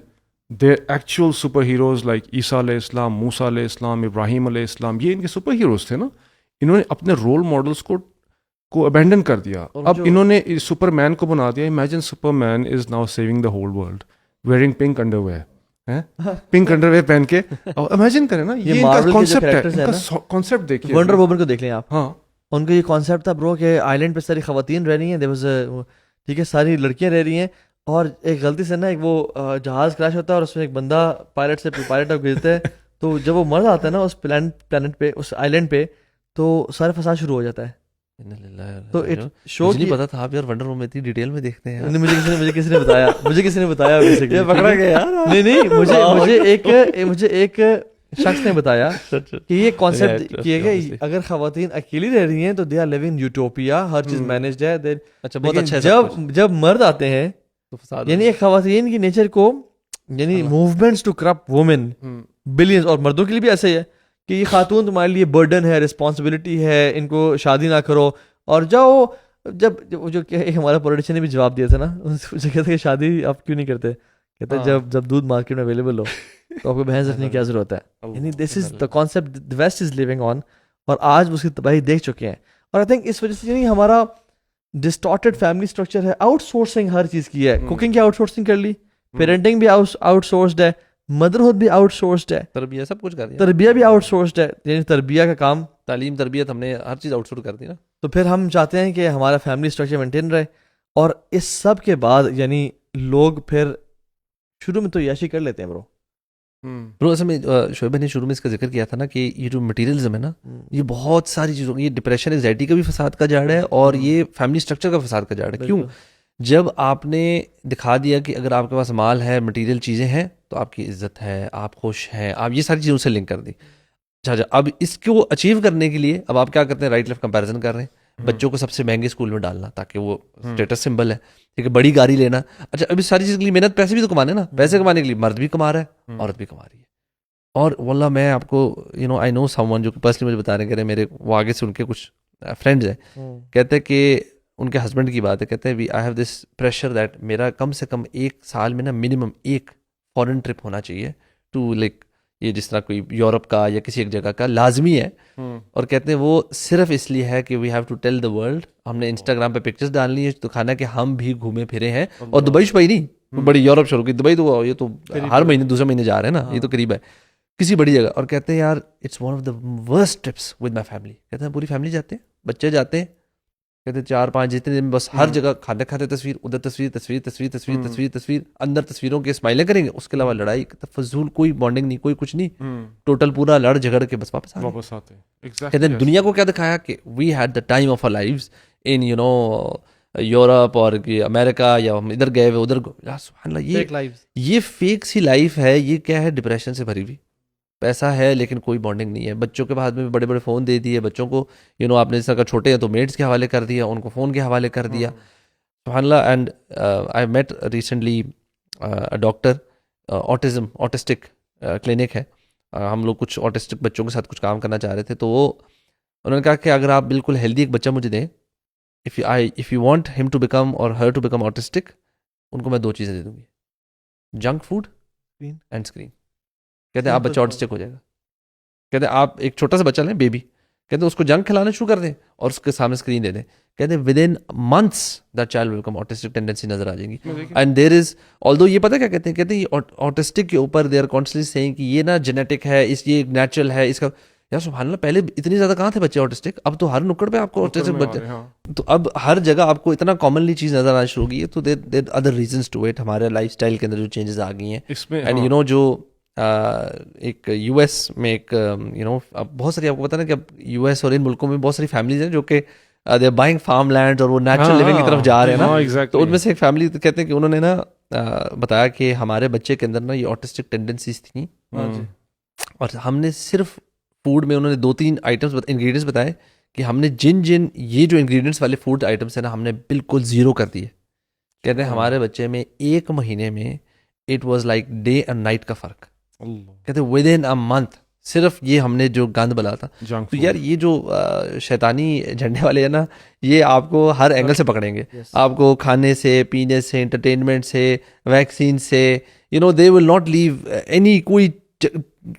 their actual superheroes like Isa alayhi salam, Musa alayhi salam, Ibrahim alayhi salam. یہ ان کے سپر ہیروز تھے نا. انہوں نے اپنے رول ماڈلس کو ابینڈن کر دیا. اب انہوں نے سپر مین کو بنا دیا. Imagine superman is now saving the whole world wearing pink underwear, pink underwear پہن کے. امیجن کریں نا, یہ کانسیپٹ ہے, ان کا کانسیپٹ دیکھیے. ونڈر وومن کو دیکھ لیں آپ. ہاں, ان کا یہ کانسیپٹ تھا برو کہ آئلینڈ پہ ساری خواتین رہ رہی ہیں, ٹھیک ہے, ساری لڑکیاں رہ رہی ہیں, اور ایک غلطی سے نا ایک وہ جہاز کریش ہوتا ہے اور اس میں ایک بندہ پائلٹ گرتا ہے. تو جب وہ مر جاتا ہے نا اس پلانٹ پہ, اس آئلینڈ پہ, تو سارا فساد شروع ہو جاتا ہے. تو شو نہیں پتا تھا آپ یار ونڈر وومن اتنی ڈیٹیل میں دیکھتے ہیں. مجھے کسی نے بتایا پکڑا گیا. نہیں, مجھے ایک شخص نے بتایا کہ یہ کانسیپٹ کیے گئے, اگر خواتین اکیلی رہ رہی ہیں تو دے آر لیونگ یوٹوپیا, ہر چیز مینجڈ ہے. جب مرد آتے ہیں, یعنی ایک خواتین کی نیچر کو, یعنی movements to corrupt women brains, اور مردوں کے لیے بھی ایسے ہی ہے کہ یہ خاتون تمہارے لیے برڈن ہے, رسپانسبلٹی ہے, ان کو شادی نہ کرو. اور جاؤ, جب جو ایک ہمارا پولیٹیشین نے بھی جواب دیا تھا نا, اسے کہتے کہ شادی آپ کیوں نہیں کرتے, کہتے جب دودھ مارکیٹ میں اویلیبل ہو تو آپ کو بھینس رکھنے کی کیا ضرورت ہے. یعنی this is the concept the west is living on, اور آج اس کی تباہی دیکھ چکے ہیں. اور آئی تھنک اس وجہ سے یعنی ہمارا ڈسٹارٹیڈ فیملی اسٹرکچر ہے, آؤٹ سورسنگ ہر چیز کی ہے. کوکنگ کی آؤٹ سورسنگ کر لی, پیرنٹنگ بھی آؤٹ سورسڈ ہے, مدرہڈ بھی آؤٹ سورسڈ ہے, تربیہ سب کچھ کر دیا, تربیہ بھی آؤٹ سورسڈ ہے. یعنی تربیہ کا کام, تعلیم تربیت, ہم نے ہر چیز آؤٹ سورس کر دی نا. تو پھر ہم چاہتے ہیں کہ ہمارا فیملی اسٹرکچر مینٹین رہے. اور اس سب کے بعد یعنی لوگ پھر شروع میں تو عیاشی کر لیتے ہیں برو. اصل میں شعیب نے شروع میں اس کا ذکر کیا تھا نا کہ یہ جو مٹیریلزم ہے نا, یہ بہت ساری چیزوں, یہ ڈپریشن انگزائٹی کا بھی فساد کا جاڑ ہے, اور یہ فیملی اسٹرکچر کا فساد کا جاڑ ہے. کیوں؟ جب آپ نے دکھا دیا کہ اگر آپ کے پاس مال ہے, مٹیریل چیزیں ہیں, تو آپ کی عزت ہے, آپ خوش ہیں, آپ یہ ساری چیزوں سے لنک کر دی. اچھا, اب اس کو اچیو کرنے کے لیے اب آپ کیا کرتے ہیں, رائٹ لیفٹ کمپیریزن کر رہے ہیں. بچوں کو سب سے مہنگے اسکول میں ڈالنا تاکہ وہ اسٹیٹس سمبل ہے, ٹھیک ہے, بڑی گاڑی لینا. اچھا, اب اس ساری چیز کے لیے محنت, پیسے بھی تو کمانے نا, پیسے کمانے کے لیے مرد بھی کما رہا ہے, عورت بھی کما رہی ہے. اور واللہ میں آپ کو آئی نو سم ون جو کہ پرسنلی مجھے بتا رہے ہیں, کہہ رہے ہیں میرے وہ آگے سے ان کے کچھ فرینڈز ہیں, کہتے ہیں کہ ان کے ہسبینڈ کی بات ہے, کہتے ہیں I have this pressure that میرا کم سے کم ایک سال میں نا منیمم ایک فورن ٹرپ ہونا چاہیے ٹو لائک, یہ جس طرح کوئی یورپ کا یا کسی ایک جگہ کا لازمی ہے. اور کہتے ہیں وہ صرف اس لیے ہے کہ we have to tell the world, ہم نے انسٹاگرام پہ پکچرز ڈالنی ہے تو کھانا کہ ہم بھی گھومے پھرے ہیں. اور دبئی شبئی نہیں, بڑی یورپ شروع کی, دبئی تو یہ تو ہر مہینے دوسرے مہینے جا رہے ہیں نا, یہ تو قریب ہے کسی بڑی جگہ. اور کہتے ہیں یار it's one of the worst trips with my family. کہتے ہیں پوری فیملی جاتے ہیں, بچے جاتے ہیں, کہتے 4-5 جتنے دن بس ہر جگہ کھانے کھاتے تصویر ادھر تصویر تصویر تصویر تصویر تصویر تصویر اندر تصویروں کے اسمائلیں کریں گے, اس کے علاوہ لڑائی فضول کوئی بانڈنگ نہیں, کوئی کچھ نہیں, ٹوٹل پورا لڑ جھگڑ کے بس واپس آتے ہیں. کہتے ہیں دنیا کو کیا دکھایا کہ we had the time of our lives in you know Europe اور امریکہ, یا ہم ادھر گئے ہوئے ادھر. سبحان اللہ, یہ فیک سی لائف ہے. یہ کیا ہے؟ ڈپریشن سے بھری ہوئی. پیسہ ہے لیکن کوئی بانڈنگ نہیں ہے. بچوں کے ہاتھ میں بڑے بڑے فون دے دیے بچوں کو, یو نو آپ نے جس طرح چھوٹے ہیں تو میڈس کے حوالے کر دیا, ان کو فون کے حوالے کر دیا. سبحان اللہ. And I met recently doctor, autistic clinic ہے, ہم لوگ کچھ آٹسٹک بچوں کے ساتھ کچھ کام کرنا چاہ رہے تھے, تو وہ انہوں نے کہا کہ اگر آپ بالکل ہیلدی ایک بچہ مجھے دیں, if you want him to become or her to become autistic, ان کو میں 2 چیزیں دے دوں گی, جنک فوڈ اینڈ اسکرین. کہتے ہیں آپ بچہ آٹسٹک ہو جائے گا. کہتے ہیں آپ ایک چھوٹا سا بچہ لیں, بیبی, کہتے ہیں اس کو جنک کھلانا شروع کر دیں اور اس کے سامنے اسکرین دے دیں. کہتے ہیں with in months that child will come autistic tendency نظر آ جائیں گی. اینڈ دیر از آلدو یہ پتہ کیا کہتے ہیں, کہتے ہیں یہ آٹسٹک کے اوپر دے آر کانسٹنٹلی سیئنگ کہ یہ نا جینیٹک ہے, یہ نیچرل ہے اس کا. یار سبحان اللہ, پہلے اتنی زیادہ کہاں تھے بچے آٹسٹک, اب تو ہر نکڑ پہ آپ کو آٹسٹک بچے, تو اب ہر جگہ آپ کو اتنا کامنلی چیز نظر آنا شروع ہوگی ہے. تو there other reasons to it, ہمارے لائف اسٹائل کے اندر جو چینجز آ گئی ہیں اس میں. اینڈ یو نو جو ایک یو ایس میں ایک یو نو بہت ساری آپ کو پتا نا کہ اب یو ایس اور ان ملکوں میں بہت ساری فیملیز ہیں جو کہ they are buying farm land اور وہ نیچرل لیونگ کی طرف جا رہے ہیں نا. تو ان میں سے ایک فیملی کہتے ہیں کہ انہوں نے نا بتایا کہ ہمارے بچے کے اندر نا یہ آٹسٹک ٹینڈنسیز تھیں, اور ہم نے صرف فوڈ میں انہوں نے 2-3 آئٹمس انگریڈینٹس بتائے کہ ہم نے جن یہ جو انگریڈینٹس والے فوڈ آئٹمس ہیں نا ہم نے بالکل 0 کر دیے. کہتے ہیں ہمارے بچے میں 1 مہینے میں it was like day and night کا فرق. کہتے ہیں ود ان اے منتھ صرف یہ ہم نے جو گند بلا تھا. تو یار یہ جو شیطانی جھنڈے والے ہیں نا, یہ آپ کو ہر اینگل سے پکڑیں گے. آپ کو کھانے سے, پینے سے, انٹرٹینمنٹ سے, ویکسین سے, you know they will not leave any, کوئی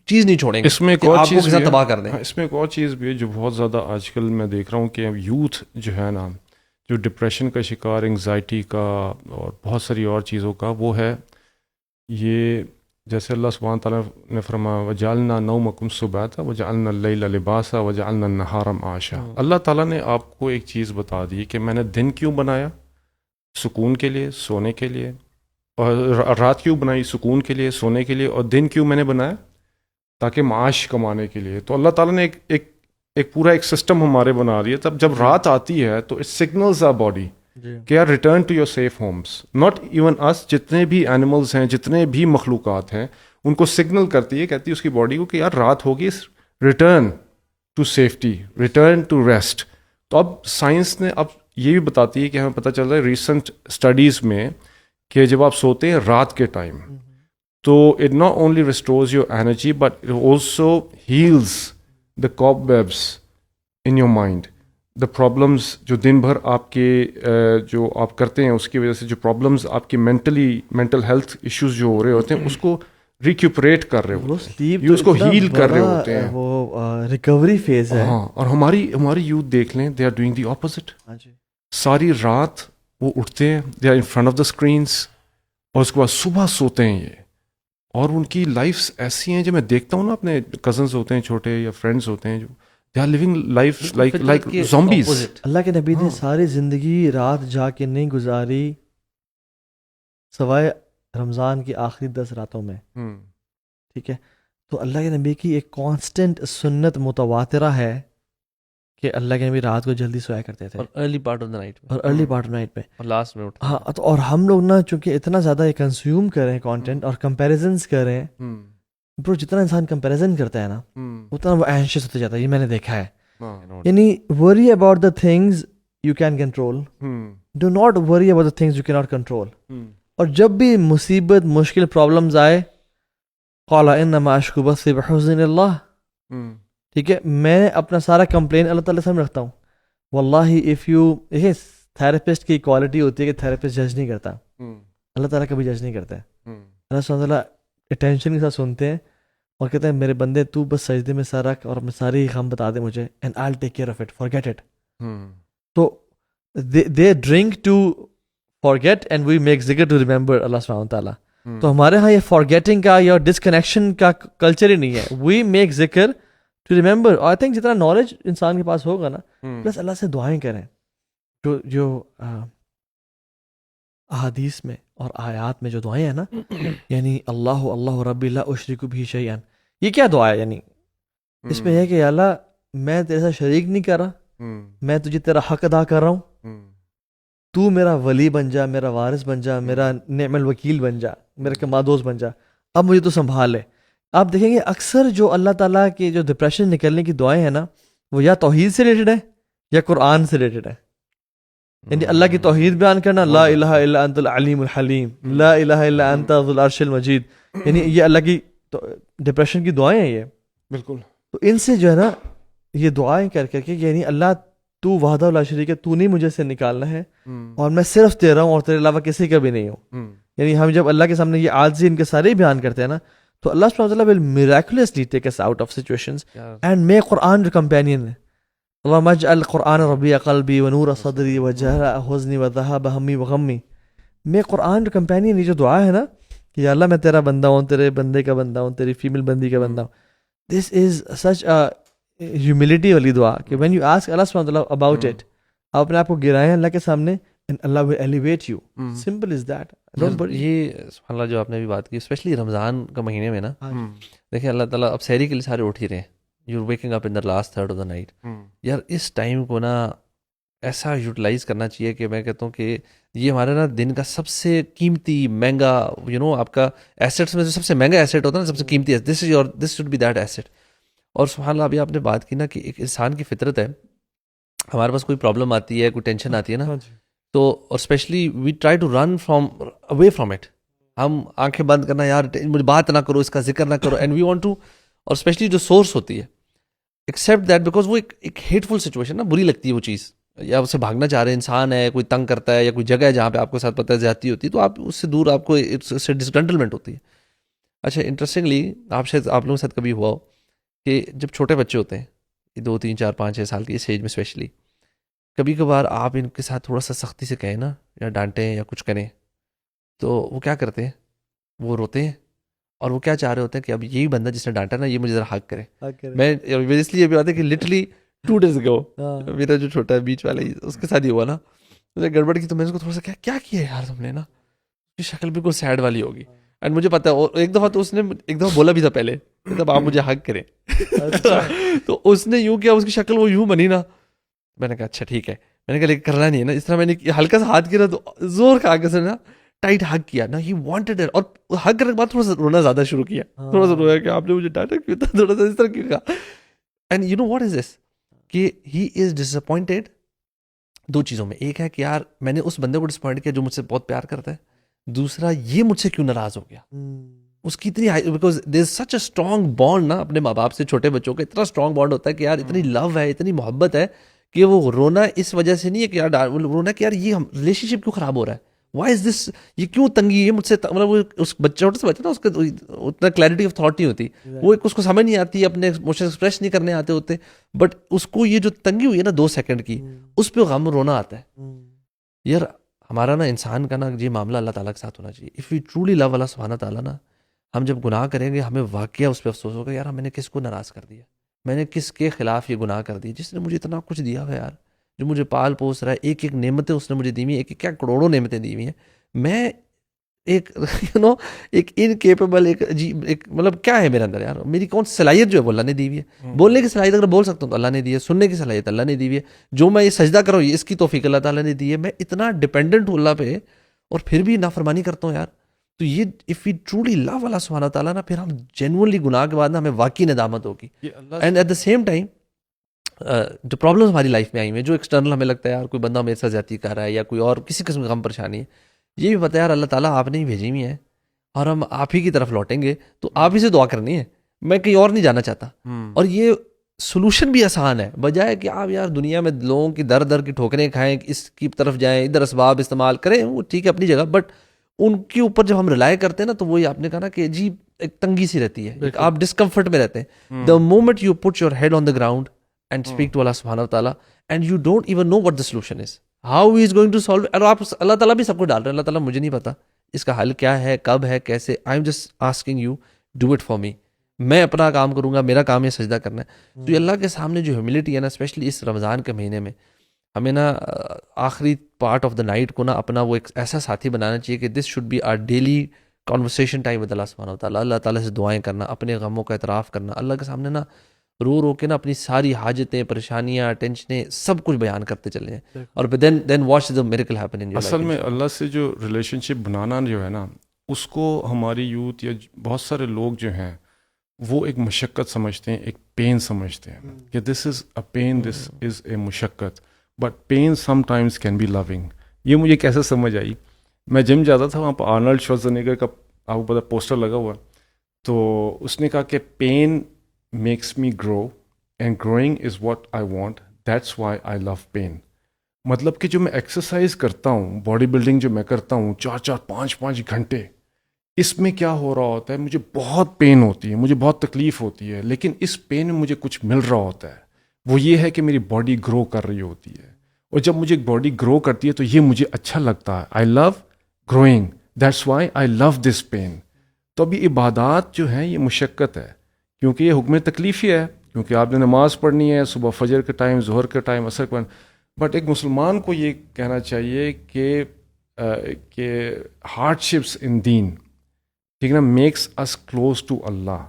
چیز نہیں چھوڑیں گے. اس میں ایک اور چیز بھی تباہ کر دیں. اس میں ایک اور چیز بھی ہے جو بہت زیادہ آج کل میں دیکھ رہا ہوں کہ یوتھ جو ہے نا, جو ڈپریشن کا شکار, انگزائٹی کا اور بہت ساری اور چیزوں کا, وہ ہے یہ جیسے اللہ سبحانہ تعالیٰ نے فرمایا وجعلنا نومکم سباتا وجعلنا اللیل لباسا وجعلنا النہار معاشا. اللہ تعالیٰ نے آپ کو ایک چیز بتا دی کہ میں نے دن کیوں بنایا, سکون کے لیے, سونے کے لیے, اور رات کیوں بنائی, سکون کے لیے, سونے کے لیے, اور دن کیوں میں نے بنایا, تاکہ معاش کمانے کے لیے. تو اللہ تعالیٰ نے ایک پورا ایک سسٹم ہمارے بنا دیا. تب جب رات آتی ہے تو اٹ سگنلز آ باڈی کہ یار return to your safe homes. Not even اس, جتنے بھی اینیملز ہیں, جتنے بھی مخلوقات ہیں, ان کو سگنل کرتی ہے, کہتی ہے اس کی باڈی کو کہ یار رات ہوگی, return to safety, return to rest. تو اب سائنس نے اب یہ بھی بتاتی ہے کہ ہمیں پتہ چل رہا ہے ریسنٹ اسٹڈیز میں کہ جب آپ سوتے ہیں رات کے ٹائم, تو it not only restores your energy but it also heals the cobwebs in your mind. The problems جو دن بھر آپ کے جو آپ کرتے ہیں اس کی وجہ سے جو پرابلمس آپ کی مینٹل ہیلتھ ایشوز جو ہو رہے ہوتے ہیں اس کو ریکیوپریٹ کر رہے ہوتے ہیں, اس کو ہیل کر رہے ہوتے ہیں. وہ ریکوری فیز ہے. ہاں, اور ہماری یوتھ دیکھ لیں, they are doing the opposite. ساری رات وہ اٹھتے ہیں, they are in front of the screens, اور اس کے بعد صبح سوتے ہیں یہ. اور ان کی لائفس ایسی ہیں جو میں دیکھتا ہوں نا, اپنے کزنس ہوتے ہیں چھوٹے یا فرینڈس ہوتے ہیں, جو they are living life like zombies. اللہ کے نبی نے ساری زندگی رات جا کے نہیں گزاری سوائے رمضان کی آخری 10 راتوں میں. ٹھیک ہے, تو اللہ کے نبی کی ایک کانسٹنٹ سنت متواترہ ہے کہ اللہ کے نبی رات کو جلدی سویا کرتے تھے, اور early part of the night میں, اور ارلی پارٹ آف نائٹ میں, اور لاسٹ میں اٹھتے. ہاں, تو اور ہم لوگ نا چونکہ اتنا زیادہ یہ کنزیوم کریں کانٹینٹ اور کمپیریزنس کریں, برو جتنا انسان کمپیریزن کرتا ہے نا اتنا وہ اینشیس ہوتے جاتا ہے. یہ میں نے دیکھا ہے. یعنی worry about the things you can control, do not worry about the things you can not control. اور جب بھی مصیبت, مشکل, پرابلمز آئے, قال انما اشکو بثی بحزن اللہ. ٹھیک ہے, میں اپنا سارا کمپلین اللہ تعالیٰ سے رکھتا ہوں. واللہ اف یو, دیکھیں تھراپسٹ کی کوالٹی ہوتی ہے کہ تھراپسٹ جج نہیں کرتا, اللہ تعالیٰ کبھی جج نہیں کرتا ہے. اللہ سبحانہ تعالیٰ اٹینشن کے ساتھ سنتے ہیں اور کہتے ہیں میرے بندے تو بس سجدے میں سر رکھ اور اپنے ساری غم بتا دے مجھے, and I take care of it, forget it. تو they drink to forget and we make zikr to remember Allah سبحانہ تعالیٰ. تو ہمارے ہاں یہ فارگیٹنگ کا یا ڈسکنیکشن کا کلچر ہی نہیں ہے. وی make zikr to remember. I think جتنا نالج انسان کے پاس ہوگا نا, پلس اللہ سے دعائیں کریں. جو احادیث میں اور آیات میں جو دعائیں ہیں نا، یعنی اللہ ربی لا اشرک بھی شیئا، یہ کیا دعا ہے؟ یعنی اس میں ہے کہ یا اللہ میں تیرے ساتھ شریک نہیں کر رہا، میں تجھے تیرا حق ادا کر رہا ہوں، تو میرا ولی بن جا، میرا وارث بن جا، میرا نعم الوکیل بن جا، میرا کمادوست بن جا، اب مجھے تو سنبھال لے. آپ دیکھیں گے اکثر جو اللہ تعالیٰ کے جو ڈپریشن نکلنے کی دعائیں ہیں نا، وہ یا توحید سے ریلیٹڈ ہے یا قرآن سے ریلیٹڈ ہے. یعنی اللہ کی توحید بیان کرنا، لا الہ الا انت العلیم الحلیم، لا الہ الا انت ذو العرش المجید، یعنی یہ اللہ کی ڈپریشن کی دعائیں ہیں یہ. بالکل. تو ان سے جو ہے نا یہ دعائیں کر کر کے، یعنی اللہ تو وحدہ لا شریک ہے، تو نہیں مجھے سے نکالنا ہے، اور میں صرف تیرا ہوں اور تیرے علاوہ کسی کا بھی نہیں ہوں. یعنی ہم جب اللہ کے سامنے یہ عاجزی ان کے سارے بیان کرتے ہیں نا، تو اللہ سبحانہ وتعالیٰ will miraculously take us out of situations and make Quran your companion. اللہم اجعل قرآن ربیع قلبی ونور صدری وجلاء حزنی وذہاب ہمی وغمی. میں قرآن your companion، یہ جو دعا ہے نا کہ یا اللہ میں تیرا بندہ ہوں، تیرے بندے کا بندہ ہوں، تیری فیمیل بندی کا بندہ ہوں. This is such a humility والی دعا کہ when you ask Allah سبحانہ وتعالیٰ about it، آپ اپنے آپ کو گرائیں اللہ کے سامنے and Allah will elevate you. Simple is that. یہ سبحان اللہ جو آپ نے بھی بات کی، اسپیشلی رمضان کا مہینے میں نا، دیکھیں اللہ تعالیٰ اب سحری کے لیے سارے اٹھ ہی رہے ہیں، you waking up in the last third of the night. یار اس ٹائم کو نا ایسا یوٹیلائز کرنا چاہیے کہ میں کہتا ہوں کہ یہ ہمارا نا دن کا سب سے قیمتی مہنگا، آپ کا ایسیٹس میں سے سب سے مہنگا ایسیٹ ہوتا ہے نا، سب سے قیمتی، this should be that asset. اور سبحان اللہ ابھی آپ نے بات کی نا کہ ایک انسان کی فطرت ہے، ہمارے پاس کوئی پرابلم آتی ہے، کوئی ٹینشن آتی ہے نا، تو اور especially we try to run away from it. ہم آنکھیں بند کرنا، یار مجھے بات نہ کرو، اس کا ذکر نہ کرو، اینڈ وی وانٹ ٹو. اور اسپیشلی جو سورس ہوتی ہے ایکسیپٹ دیٹ، بیکاز وہ ایک ہیٹفل سچویشن نا، بری لگتی ہے وہ چیز، یا اسے بھاگنا چاہ رہے انسان ہے، کوئی تنگ کرتا ہے، یا کوئی جگہ ہے جہاں پہ آپ کو ساتھ پتہ ہے زیادتی ہوتی ہے، تو آپ اس سے دور، آپ کو اس سے ڈسگنٹلمنٹ ہوتی ہے. اچھا انٹرسٹنگلی آپ لوگوں کے ساتھ کبھی ہوا ہو کہ جب چھوٹے بچے ہوتے ہیں 2 3 4 5 6 سال کی اس ایج میں اسپیشلی، کبھی کبھار آپ ان کے ساتھ تھوڑا سا سختی سے کہیں نا، یا ڈانٹیں یا کچھ کریں، تو وہ کیا کرتے ہیں، وہ روتے ہیں، اور وہ کیا چاہ رہے ہوتے ہیں کہ اب یہی بندہ جس نے ڈانٹا نا، یہ مجھے ذرا حق کرے. میں اس لیے یہ بھی بات ہے کہ لٹرلی 2 days ago میرا جو چھوٹا ہے بیچ والا، اس کے ساتھ ہی ہوا نا، گڑبڑ کی، تو میں نے اس کو تھوڑا سا کیا کیا یار تم نے نا، اس کی شکل بالکل سیڈ والی ہوگی، اینڈ مجھے پتا ہے. اور ایک دفعہ تو اس نے ایک دفعہ بولا بھی تھا پہلے، تب آپ مجھے حق کریں، تو اس نے یوں کیا، اس کی شکل وہ یوں بنی نا، میں نے کہا اچھا ٹھیک ہے، میں نے کہا لیکن کرنا نہیں ہے نا اس طرح. میں نے ہلکا سا ہاتھ گرا تو زور کا آگے سے نا ٹائٹ ہگ کیا نا، ہی وانٹڈ اٹ، اور ہگ کرنے کے بعد تھوڑا سا رونا زیادہ شروع کیا، تھوڑا سا رویا کہ آپ نے مجھے ڈانٹا کیوں تھا، تھوڑا سا اس طرح کیوں کہا. And you know what is this, کہ ہی از ڈس اپوائنٹیڈ 2 چیزوں میں. ایک ہے کہ یار میں نے اس بندے کو ڈسپوائنٹ کیا جو مجھ سے بہت پیار کرتا ہے، دوسرا یہ مجھ سے کیوں ناراض ہو گیا. اس کی اتنی because there is such a strong bond نا اپنے ماں باپ سے، چھوٹے بچوں کا اتنا اسٹرانگ بانڈ ہوتا ہے کہ یار اتنی لو ہے، اتنی محبت ہے کہ وہ رونا اس وجہ سے نہیں ہے کہ یار رونا کہ یار یہ ریلیشن شپ کیوں خراب ہو رہا ہے، وائی از دس، یہ کیوں تنگی ہے مجھ سے. مطلب اس بچہ چھوٹے سے بچہ نا، اس کا اتنا کلیئرٹی آف تھاٹ نہیں ہوتی، وہ اس کو سمجھ نہیں آتی، اپنے ایموشن ایکسپریس نہیں کرنے آتے ہوتے، بٹ اس کو یہ جو تنگی ہوئی ہے نا 2 سیکنڈ کی، اس پہ غم رونا آتا ہے. یار ہمارا نا انسان کا نا یہ معاملہ اللہ تعالیٰ کے ساتھ ہونا چاہیے. اف یو ٹرولی لو اللہ سبحانہ تعالیٰ نا، ہم جب گناہ کریں گے ہمیں واقعہ اس پہ افسوس ہوگا، یار میں نے کس کو ناراض کر دیا، میں نے کس کے خلاف یہ گناہ کر دیا، جس نے مجھے اتنا کچھ دیا ہوا ہے یار، جو مجھے پال پوس رہا ہے، ایک ایک نعمتیں اس نے مجھے دی ہوئی ہیں، ایک کیا کروڑوں نعمتیں دی ہوئی ہیں. میں ایک ایک انکیپیبل، ایک مطلب کیا ہے میرے اندر یار، میری کون صلاحیت جو ہے وہ اللہ نے دی ہوئی ہے. بولنے کی صلاحیت اگر بول سکتا ہوں تو اللہ نے دی ہے، سننے کی صلاحیت اللہ نے دی ہوئی ہے، جو میں یہ سجدہ کر رہا ہوں اس کی توفیق اللہ تعالیٰ نے دی ہے. میں اتنا ڈپینڈنٹ ہوں اللہ پہ، اور پھر بھی نافرمانی کرتا ہوں یار. تو یہ اف وی ٹرولی لو اللہ سبحانہ تعالیٰ نا، پھر ہم جینوئنلی گناہ کے بعد نا ہمیں واقعی ندامت ہوگی. And at the same time جو پرابلمس ہماری لائف میں آئی ہیں، جو ایکسٹرنل ہمیں لگتا ہے یار کوئی بندہ میرے ساتھ زیادتی کر رہا ہے، یا کوئی اور کسی قسم کی غم پریشانی ہے، یہ بھی پتہ ہے یار اللہ تعالیٰ آپ نے ہی بھیجی ہوئی ہے، اور ہم آپ ہی کی طرف لوٹیں گے، تو آپ ہی سے دعا کرنی ہے، میں کہیں اور نہیں جانا چاہتا. اور یہ سولوشن بھی آسان ہے، بجائے کہ آپ یار دنیا میں لوگوں کی در در کی ٹھوکریں کھائیں، اس کی طرف جائیں، ادھر اسباب استعمال کریں، وہ ٹھیک ہے اپنی جگہ، بٹ ان کے اوپر جب ہم ریلائی کرتے ہیں نا، تو وہی آپ نے کہا نا کہ عجیب ایک تنگی سی رہتی ہے، آپ ڈسکمفرٹ میں رہتے ہیں. The moment you put your head on the ground and speak to Allah سبحانہ تعالیٰ، and you don't even know what the solution is, how he is going to solve. اور آپ اللہ تعالیٰ بھی سب کو ڈال رہے ہیں، اللہ تعالیٰ مجھے نہیں پتا اس کا حل کیا ہے، کب ہے، کیسے، I am just asking you do it for me, میں اپنا کام کروں گا، میرا کام ہے سجدہ کرنا ہے. تو یہ اللہ کے سامنے جو ہیوملٹی ہے نا، اسپیشلی اس رمضان کے مہینے میں، ہمیں نا آخری پارٹ آف دا نائٹ کو نا اپنا وہ ایک ایسا ساتھی بنانا چاہیے کہ this should be our daily conversation time with Allah سبحانہ وتعالیٰ. اللہ تعالیٰ سے دعائیں کرنا, اپنے غموں کا اعتراف کرنا, اللہ کے سامنے نا رو رو کے نا اپنی ساری حاجتیں, پریشانیاں, ٹینشنیں سب کچھ بیان کرتے چلے ہیں, اور then watch the miracle happen in your life. اصل میں اللہ سے جو ریلیشن شپ بنانا جو ہے نا, اس کو ہماری یوتھ یا بہت سارے لوگ جو ہیں وہ ایک مشقت سمجھتے ہیں, ایک پین سمجھتے ہیں کہ دس is a pain, this is a مشقت, but pain sometimes can be long. یہ مجھے کیسے سمجھ آئی, میں جم جاتا تھا, وہاں پہ آرنلڈ شوارزنیگر کا آپ کو پتا پوسٹر لگا ہوا, تو اس نے کہا کہ pain makes me grow and growing is what I want, that's why I love pain. مطلب کہ جو میں ایکسرسائز کرتا ہوں, باڈی بلڈنگ جو میں کرتا ہوں 4-5 گھنٹے, اس میں کیا ہو رہا ہوتا ہے, مجھے بہت پین ہوتی ہے, مجھے بہت تکلیف ہوتی ہے, لیکن اس پین میں مجھے کچھ مل رہا ہوتا ہے, وہ یہ ہے کہ میری باڈی گرو کر رہی ہوتی ہے, اور جب مجھے باڈی گرو کرتی ہے تو یہ مجھے اچھا لگتا ہے. I love growing, that's why I love this pain. تو اب یہ عبادات جو ہیں یہ مشقت ہے, کیونکہ یہ حکم تکلیفی ہے, کیونکہ آپ نے نماز پڑھنی ہے صبح فجر کے ٹائم, ظہر کے ٹائم, عصر کے ٹائم. بٹ ایک مسلمان کو یہ کہنا چاہیے کہ ہارڈ شپس ان دین, ٹھیک نا, makes us close to Allah,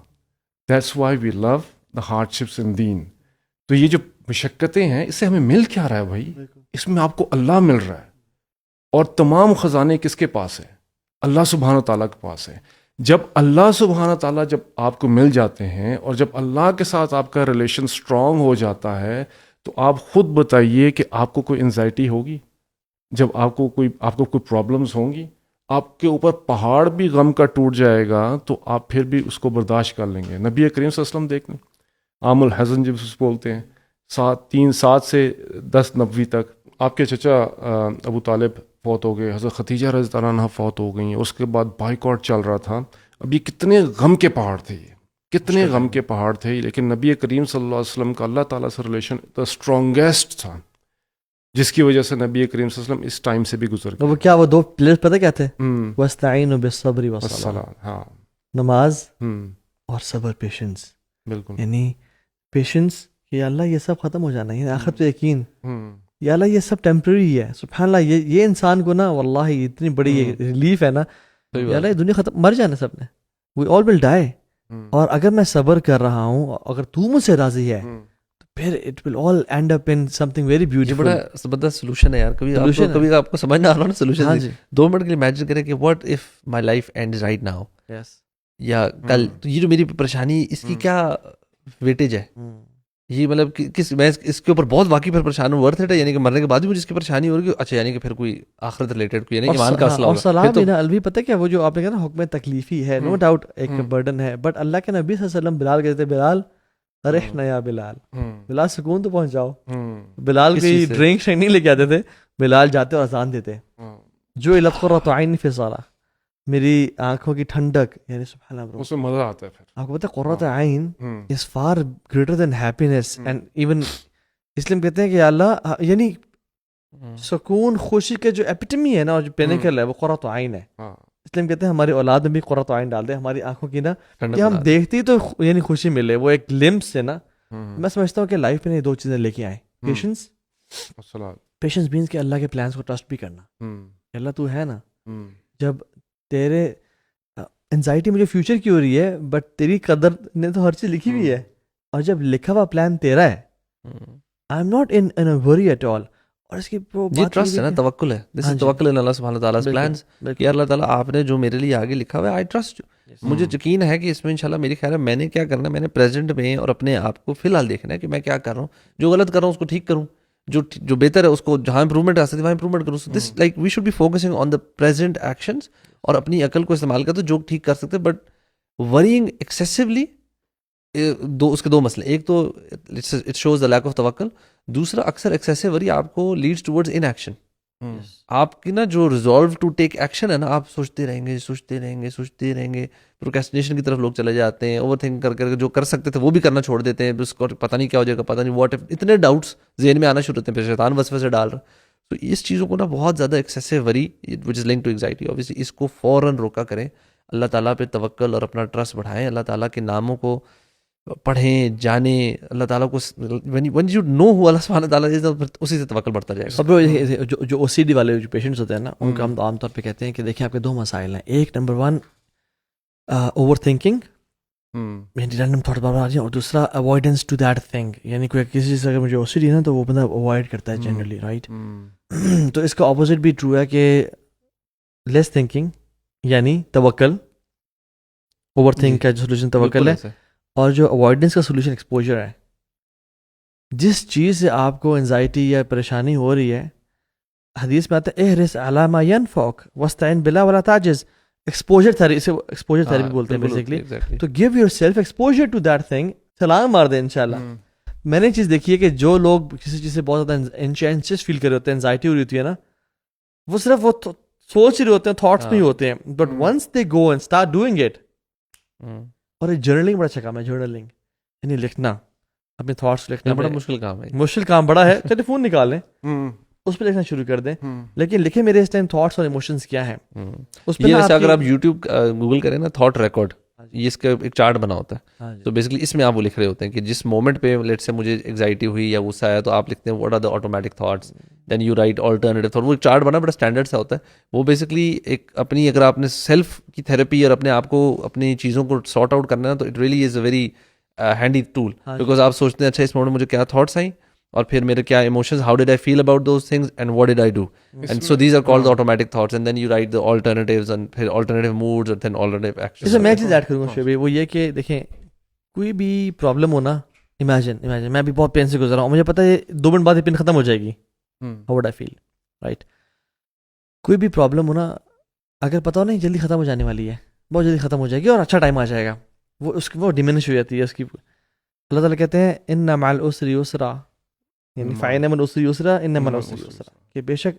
that's why we love the hardships in them. تو یہ جو مشقتیں ہیں اس سے ہمیں مل کیا رہا ہے بھائی, اس میں آپ کو اللہ مل رہا ہے, اور تمام خزانے کس کے پاس ہیں, اللہ سبحانہ تعالیٰ کے پاس ہے. جب اللہ سبحانہ تعالیٰ جب آپ کو مل جاتے ہیں, اور جب اللہ کے ساتھ آپ کا ریلیشن اسٹرانگ ہو جاتا ہے, تو آپ خود بتائیے کہ آپ کو کوئی انزائٹی ہوگی, جب آپ کو کوئی پرابلمس ہوں گی, آپ کے اوپر پہاڑ بھی غم کا ٹوٹ جائے گا تو آپ پھر بھی اس کو برداشت کر لیں گے. نبی کریم صلی اللہ علیہ وسلم دیکھ لیں, عام الحزن جب بولتے ہیں 7 سے 10 نبوی تک, آپ کے چچا ابو طالب فوت ہو گئے, حضرت ختیجہ رضی اللہ عنہا فوت ہو گئیں, اس کے بعد بائیکاٹ چل رہا تھا. اب یہ کتنے غم کے پہاڑ تھے, کتنے غم کے پہاڑ تھے, لیکن نبی کریم صلی اللہ علیہ وسلم کا اللہ تعالیٰ سے ریلیشن دا اسٹرانگیسٹ تھا, جس کی وجہ سے نبی کریم صلی اللہ علیہ وسلم اس ٹائم سے بھی گزر گئے. وہ کیا, وہ 2 پلیئرز پتہ کیا تھے, وَاسْتَعِينُوا بِالصَّبْرِ وَالصَّلَاةِ, ہاں, نماز اور صبر, پیشنس. بالکل, یعنی پیشنس کہ یا اللہ یہ سب ختم ہو جانا ہے, آخرت پہ یقین, یا اللہ یہ سب ٹیمپرری ہے. سبحان اللہ, یہ انسان کو نا واللہ اتنی بڑی ریلیف ہے نا, یا اللہ یہ دنیا ختم, مر جانا سب نے, وی آل ول ڈائی, اور اگر میں صبر کر رہا ہوں, اگر تو مجھ سے راضی ہے, تو پھر it will all and up in some thing very beautiful. بڑا زبردست سولوشن ہے یار. کبھی آپ کو سمجھ نہ آ رہا نا سولوشن, 2 منٹ کے لیے امیجن کریں کہ what if my life ends right now, یا کل, تو یہ جو میری پریشانی اس کی کیا ویٹیج ہے, یہ مطلب میں اس کے اوپر بہت واقعی پھر پریشان ہوں, ورتھ اٹ ہے, یعنی کہ مرنے کے بعد بھی مجھے اس کی پریشانی ہو رہی ہے, اچھا یعنی کہ پھر کوئی آخرت ریلیٹڈ کوئی, یعنی ایمان کا مسئلہ ہوگا. اور سلام بنا الوی, پتہ کیا, وہ جو آپ نے کہا نا حکم تکلیفی ہے, نو ڈاؤٹ ایک برڈن ہے, بٹ اللہ کے نبی صلی اللہ علیہ وسلم بلال کہتے تھے, بلال ارحنا یا بلال, بلال سکون تو پہنچاؤ. بلال کی ڈرنک نہیں لے کے آتے تھے, بلال جاتے اور اذان دیتے, جو الت قرۃ عین فی الصلاۃ, میری آنکھوں کی ٹھنڈک, یعنی سبحان اللہ, اس میں مزہ آتا ہے. پھر آپ کو پتہ ہے قرۃ عین is far greater than happiness, and even اس لیے ہم کہتے ہیں کہ اللہ, یعنی سکون خوشی کے جو ایپیٹمی ہے نا, اور جو پینیکل ہے, وہ قرۃ عین ہے. اس لیے ہم کہتے ہیں ہماری اولاد میں بھی قرۃ عین ڈال دیں ہماری آنکھوں کی نا, کہ ہم دیکھتے ہی تو یعنی خوشی ملے, وہ ایک لمس سے نا. میں سمجھتا ہوں کہ لائف میں یہ 2 چیزیں لے کے آئیں, پیشنس مینس کہ اللہ کے پلانس کو ٹرسٹ بھی کرنا, کہ اللہ تو ہے نا, جب تیرے انزائٹی مجھے فیوچر کی ہو رہی ہے, بٹ تیری قدر نے تو ہر چیز لکھی ہوئی ہے, اور جب لکھا ہوا پلان تیرا ہے, آئی ایم ناٹ ان اے وری ایٹ آل. اور اس کی یہ ٹرسٹ ہے نا, توکل ہے, دس از توکل ان اللہ سبحانہ تعالیٰ پلانز, کہ اللہ تعالیٰ آپ نے جو میرے لیے آگے لکھا ہوا ہے, آئی ٹرسٹ یو, مجھے یقین ہے کہ اس میں انشاءاللہ میری خیال ہے میں نے کیا کرنا ہے, میں نے پریزنٹ میں اور اپنے آپ کو فی الحال دیکھنا ہے کہ میں کیا کر رہا ہوں, جو غلط کر رہا ہوں اس کو ٹھیک کروں, جو بہتر ہے اس کو جہاں امپرومنٹ آ سکتی ہے وہاں امپرومنٹ کروں. This like we should be focusing on the present actions, اور اپنی عقل کو استعمال کرتے جو ٹھیک کر سکتے. بٹ ورینگ ایکسیسولی, اس کے 2 مسئلے, ایک تو it shows the lack of توکل, دوسرا اکثر ایکسیسو وری آپ کو لیڈس ٹورڈز ان ایکشن. آپ کی نا جو ریزالو ٹو ٹیک ایکشن ہے نا, آپ سوچتے رہیں گے, پروکریسٹینیشن کی طرف لوگ چلے جاتے ہیں, اوور تھنک کر جو کر سکتے تھے وہ بھی کرنا چھوڑ دیتے ہیں, اس کو پتہ نہیں کیا ہو جائے گا, پتہ نہیں واٹ اف, اتنے ڈاؤٹس ذہن میں آنا شروع ہوتے ہیں, پھر شیطان وسوسے ڈال رہا. تو اس چیزوں کو نا بہت زیادہ excessive worry which is link to anxiety, obviously اس کو فوراً روکا کریں, اللہ تعالیٰ پہ توکل اور اپنا ٹرسٹ بڑھائیں, اللہ تعالیٰ کے ناموں کو پڑھیں جانیں اللہ تعالیٰ کو when you know who اللہ سبحانہ تعالیٰ is اسی سے توکل بڑھتا جائے گا. اب جو OCD والے جو پیشنٹس ہوتے ہیں نا ان کا ہم عام طور پہ کہتے ہیں کہ دیکھیں آپ کے 2 مسائل ہیں. ایک نمبر 1 اوور تھنکنگ یعنی رینڈم تھاٹ بار بار آ رہی ہیں, اور دوسرا اوائڈنس ٹو دیٹ تھنگ یعنی کوئی کسی چیز اگر مجھے OCD ہے نا تو وہ بندہ اوائڈ کرتا ہے جنرلی رائٹ. تو اس کا اپوزٹ بھی ٹرو ہے کہ لیس تھنکنگ یعنی توکل, اوور تھنک کا جو سولوشن توکل ہے, اور جو اوائڈنس کا سولوشن ایکسپوجر ہے. جس چیز سے آپ کو انزائٹی یا پریشانی ہو رہی ہے حدیث میں آتا ہے احرص علی ما ینفعک واستعن باللہ ولا تعجز. ایکسپوجر تھیرپی, اسے ایکسپوجر تھیرپی بولتے ہیں بیسیکلی. تو give yourself exposure to that thing, چھلانگ مار دیں انشاءاللہ. میں نے ایک چیز دیکھی ہے کہ جو لوگ کسی چیز سے بہت زیادہ انشیس فیل کر رہے ہوتے ہیں, انزائٹی ہو رہی ہوتی ہے نا, وہ صرف وہ سوچ ہی رہے ہوتے ہیں, تھاٹس میں ہی ہوتے ہیں. But once they go and start doing it, اور یہ جرنلنگ بڑا اچھا کام ہے. جرنلنگ یعنی لکھنا, اپنے تھاٹس لکھنا بڑا مشکل کام ہے. مشکل کام بڑا ہے. ٹیلی فون نکال لیں, اس پہ لکھنا شروع کر دیں, لیکن لکھیں میرے اس ٹائم تھاٹس اور ایموشنز کیا ہیں. اس پہ یہ اگر آپ یوٹیوب گوگل کریں نا تھاٹ ریکارڈ, یہ اس کا ایک چارٹ بنا ہوتا ہے. تو بیسکلی اس میں آپ وہ لکھ رہے ہوتے ہیں کہ جس مومنٹ پہ لیٹ سے مجھے انگزائٹی ہوئی یا غصہ آیا تو آپ لکھتے ہیں what are the automatic thoughts, then you write alternative thought. وہ چارٹ بنا بڑا اسٹینڈرڈ سا ہوتا ہے. وہ بیسکلی ایک اپنی اگر آپ نے سیلف کی تھیراپی اور اپنے آپ کو اپنی چیزوں کو سارٹ آؤٹ کرنا ہے تو it really is a very handy tool, because آپ سوچتے ہیں اچھا اس مومنٹ مجھے کیا تھاٹس آئیں اور پھر میرے کیا emotions, how did I feel about those things and what did I do, and so these are called automatic thoughts, and then you write the alternatives and پھر آلٹرنیٹو موڈز اور دین آلٹرنیٹو ایکشن. اس میں ایک چیز ایڈ کروں گا شعیب, وہ یہ کہ دیکھیں کوئی بھی پرابلم ہونا, امیجن میں بھی بہت پین سے گزر رہا ہوں, مجھے پتا ہے 2 منٹ بعد یہ پین ختم ہو جائے گی, how would I feel right. کوئی بھی پرابلم ہونا اگر پتا ہو نہیں جلدی ختم ہو جانے والی ہے, بہت جلدی ختم ہو جائے گی اور اچھا ٹائم آ جائے گا, وہ اس کی وہ ڈیمینش ہو جاتی ہے اس کی. اللہ تعالیٰ کہتے ہیں ان مع العسر یسرا, یعنی فإن مع العسر یسرا ان مع العسر یسرا, کہ بے شک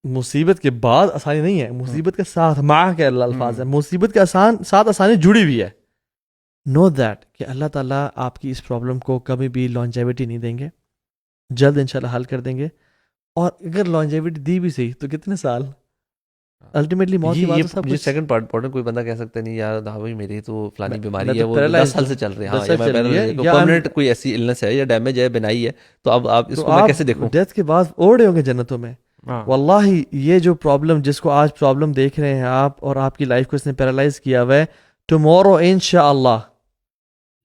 مصیبت کے بعد آسانی نہیں ہے, مصیبت کے ساتھ مع کے اللہ الفاظ ہے, مصیبت کے ساتھ آسانی جڑی ہوئی ہے. نو دیٹ کہ اللہ تعالیٰ آپ کی اس پرابلم کو کبھی بھی لانجیوٹی نہیں دیں گے, جلد انشاءاللہ حل کر دیں گے. اور اگر لانجیوٹی دی بھی صحیح تو کتنے سال, الٹیمیٹلی موت کی بات ہے. سب یہ سیکنڈ پارٹ کوئی بندہ کہہ سکتا نہیں یار بھائی میری تو فلانی بیماری ہے وہ 10 سال سے چل رہی ہے, پرماننٹ کوئی ایسی النس ہے یا ڈیمیج ہے بنائی ہے, تو اب آپ اس کو میں کیسے دیکھوں. ڈیتھ کے بعد اوڑے ہوں گے جنتوں میں. واللہ یہ جو پرابلم جس کو آج پرابلم دیکھ رہے ہیں آپ, اور آپ کی لائف کو اس نے پیرالائز کیا ہوا ہے, ٹمورو انشاءاللہ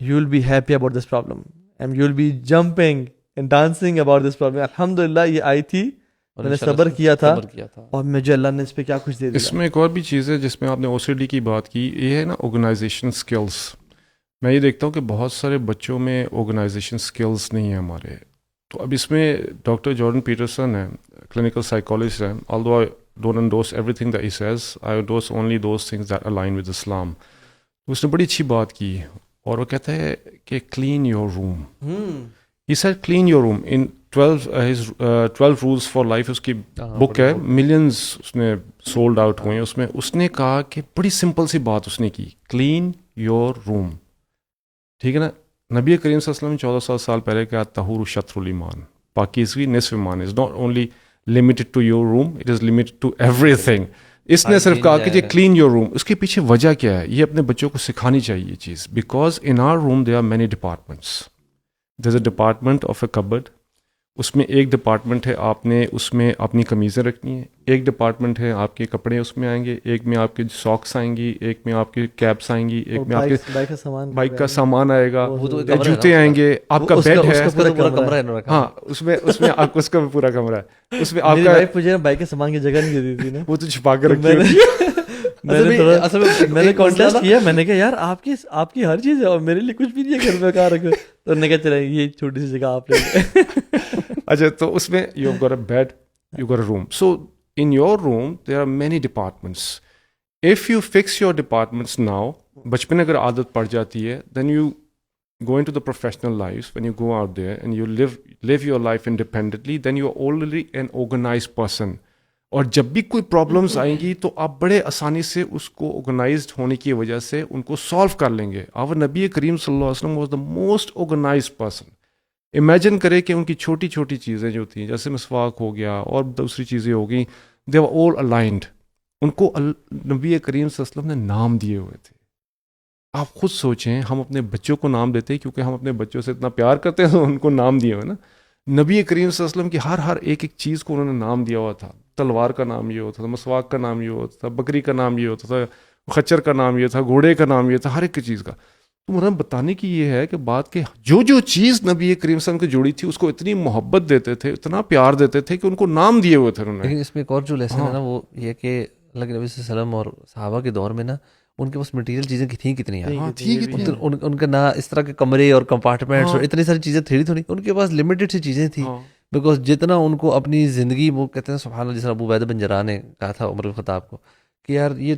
you will be happy about this problem and you will be jumping and dancing about this problem. الحمدللہ یہ آئی تھی, میں نے صبر کیا تھا اور مجھے اللہ نے اس پہ کیا کچھ دے دیا. اس میں ایک اور بھی چیز ہے جس میں آپ نے OCD کی بات کی, یہ ہے نا آرگنائزیشن سکلز. میں یہ دیکھتا ہوں کہ بہت سارے بچوں میں آرگنائزیشن سکلز نہیں ہیں ہمارے. تو اب اس میں ڈاکٹر جارڈن پیٹرسن ہے, کلینکل سائیکالوجسٹ ہے, although I don't endorse everything that he says, I endorse only those things that align with Islam. تو اس نے بڑی اچھی بات کی اور وہ کہتا ہے کہ clean your room. He said clean your room in 12 rules for life, اس کی بک ہے, ملینز اس نے سولڈ آؤٹ ہوئے ہیں. اس میں اس نے کہا کہ بڑی سمپل سی بات اس نے کی, کلین یور روم. ٹھیک ہے نا, نبی کریم صلی اللہ علیہ وسلم 1400 سال پہلے کہا طہور شطر الایمان, پاکیزگی نصف ایمان. Is not only limited to your room, it is limited to everything. اس نے صرف کہا کہ یہ کلین یور روم. اس کے پیچھے وجہ کیا ہے, یہ اپنے بچوں کو سکھانی چاہیے یہ چیز, because in our room there are many departments. There is a department of a cupboard, اس میں ایک ڈپارٹمنٹ ہے آپ نے اس میں اپنی قمیضیں رکھنی ہیں, ایک ڈپارٹمنٹ ہے آپ کے کپڑے اس میں آئیں گے, ایک میں آپ کے ساکس آئیں گی, ایک میں آپ کے کیپس آئیں گی, ایک میں آپ کے بائک کا سامان آئے گا, جوتے آئیں گے, آپ کا بیڈ ہے, ہاں اس میں آپ اس کا پورا کمرہ ہے, اس میں آپ کا مجھے بائک کے سامان کی جگہ نہیں دے دی تھی نا, وہ تو چھپا کے رکھی ہوتی ہے. میں نے کانٹیسٹ کیا, میں نے کہا یار آپ کی ہر چیز ہے اور میرے لیے کچھ بھی نہیں ہے گھر میں, کہاں رکھو. تو نے کہا چلے یہ چھوٹی سی جگہ آپ نے. اچھا, تو اس میں you got a bed, you got a room. So in your room there are many departments. If you fix your departments now, بچپن اگر عادت پڑ جاتی ہے, then you go into the professional lives, when you go out there and you live your life independently, then you are already an organized person. اور جب بھی کوئی پرابلمس آئیں گی تو آپ بڑے آسانی سے اس کو آرگنائزڈ ہونے کی وجہ سے ان کو سالو کر لیں گے. اور نبی کریم صلی اللہ علیہ وسلم was the most organized person. Imagine کرے کہ ان کی چھوٹی چھوٹی چیزیں جو تھیں, جیسے مسواک ہو گیا اور دوسری چیزیں ہو گئیں, دے ور آل الائنڈ. ان کو نبی کریم صلی اللہ علیہ وسلم نے نام دیے ہوئے تھے. آپ خود سوچیں, ہم اپنے بچوں کو نام دیتے ہیں کیونکہ ہم اپنے بچوں سے اتنا پیار کرتے ہیں تو ان کو نام دیے ہوئے نا. نبی کریم صلی اللہ علیہ وسلم کی ہر ایک چیز کو انہوں نے نام دیا ہوا تھا. تلوار کا نام یہ ہوتا تھا, مسواک کا نام یہ ہوتا تھا, بکری کا نام یہ ہوتا تھا, خچر کا نام یہ تھا, گھوڑے کا نام یہ تھا, ہر ایک چیز کا. تو مرحبا بتانے کی یہ ہے کہ بات کہ جو چیز نبی کریم صلی اللہ علیہ وسلم کی جوڑی تھی اس کو اتنی محبت دیتے تھے, اتنا پیار دیتے تھے کہ ان کو نام دیے ہوئے تھے انہوں نے. لیکن اس میں ایک اور جو لیسن ہے نا وہ یہ کہ اللہ کے نبی صلی اللہ علیہ وسلم اور صحابہ کے دور میں نا ان کے پاس مٹیریل چیزیں تھیں کتنی ہیں, ان کا نہ اس طرح کے کمرے اور کمپارٹمنٹس اور اتنی ساری چیزیں تھوڑی تھوڑی, ان کے پاس لمیٹڈ سی چیزیں تھیں. بیکاز جتنا ان کو اپنی زندگی, وہ کہتے ہیں سبحان اللہ, جس طرح ابو عبیدہ بن جراح نے کہا تھا عمر بن الخطاب کو کہ یار یہ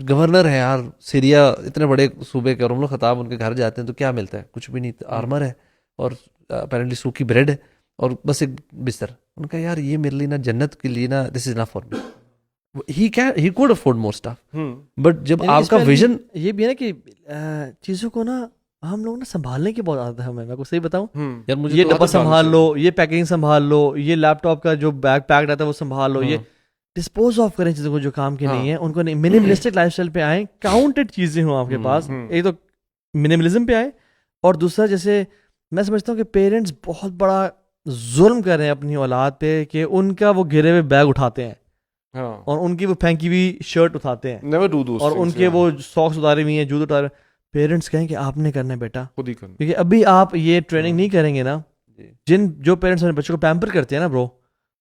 گورنر ہے یار سیریا, اتنے بڑے صوبے کے, اور عمر الخطاب ان کے گھر جاتے ہیں تو کیا ملتا ہے, کچھ بھی نہیں, آرمر ہے اور اپیرنٹلی سوکھی بریڈ ہے اور بس ایک بستر. ان کا یار یہ میرے لیے نا جنت کے لیے نا this is not for me. He could afford more stuff, but جب آپ کا ویژن یہ بھی ہے نا کہ چیزوں کو نا ہم لوگ نا سنبھالنے کی بہت عادت ہے ہمیں. میں کو صحیح بتاؤں, یار مجھے یہ ڈبہ سنبھال لو, یہ پیکنگ سنبھال لو, یہ لیپ ٹاپ کا جو بیگ پیک رہتا ہے وہ سنبھال لو, یہ ڈسپوز آف کریں چیزوں کو جو کام کی نہیں ہے, ان کو نہیں. منیملسٹک لائف اسٹائل پہ آئیں, کاؤنٹڈ چیزیں ہوں آپ کے پاس. ایک تو منیملزم پہ آئیں, اور دوسرا جیسے میں سمجھتا ہوں کہ پیرنٹس بہت بڑا ظلم کر رہے ہیں اپنی اولاد پہ کہ ان کا وہ گرے ہوئے بیگ اٹھاتے ہیں اور ان کی وہ پھینکی ہوئی شرٹ اٹھاتے ہیں اور ان کے وہ ساکس اتارے ہوئی ہیں, جوتے اتارے. پیرنٹس کہیں کہ آپ نے کرنا ہے بیٹا, خود ہی کرنا, کیونکہ ابھی آپ یہ ٹریننگ نہیں کریں گے نا. جو پیرنٹس اپنے بچوں کو پیمپر کرتے ہیں نا برو,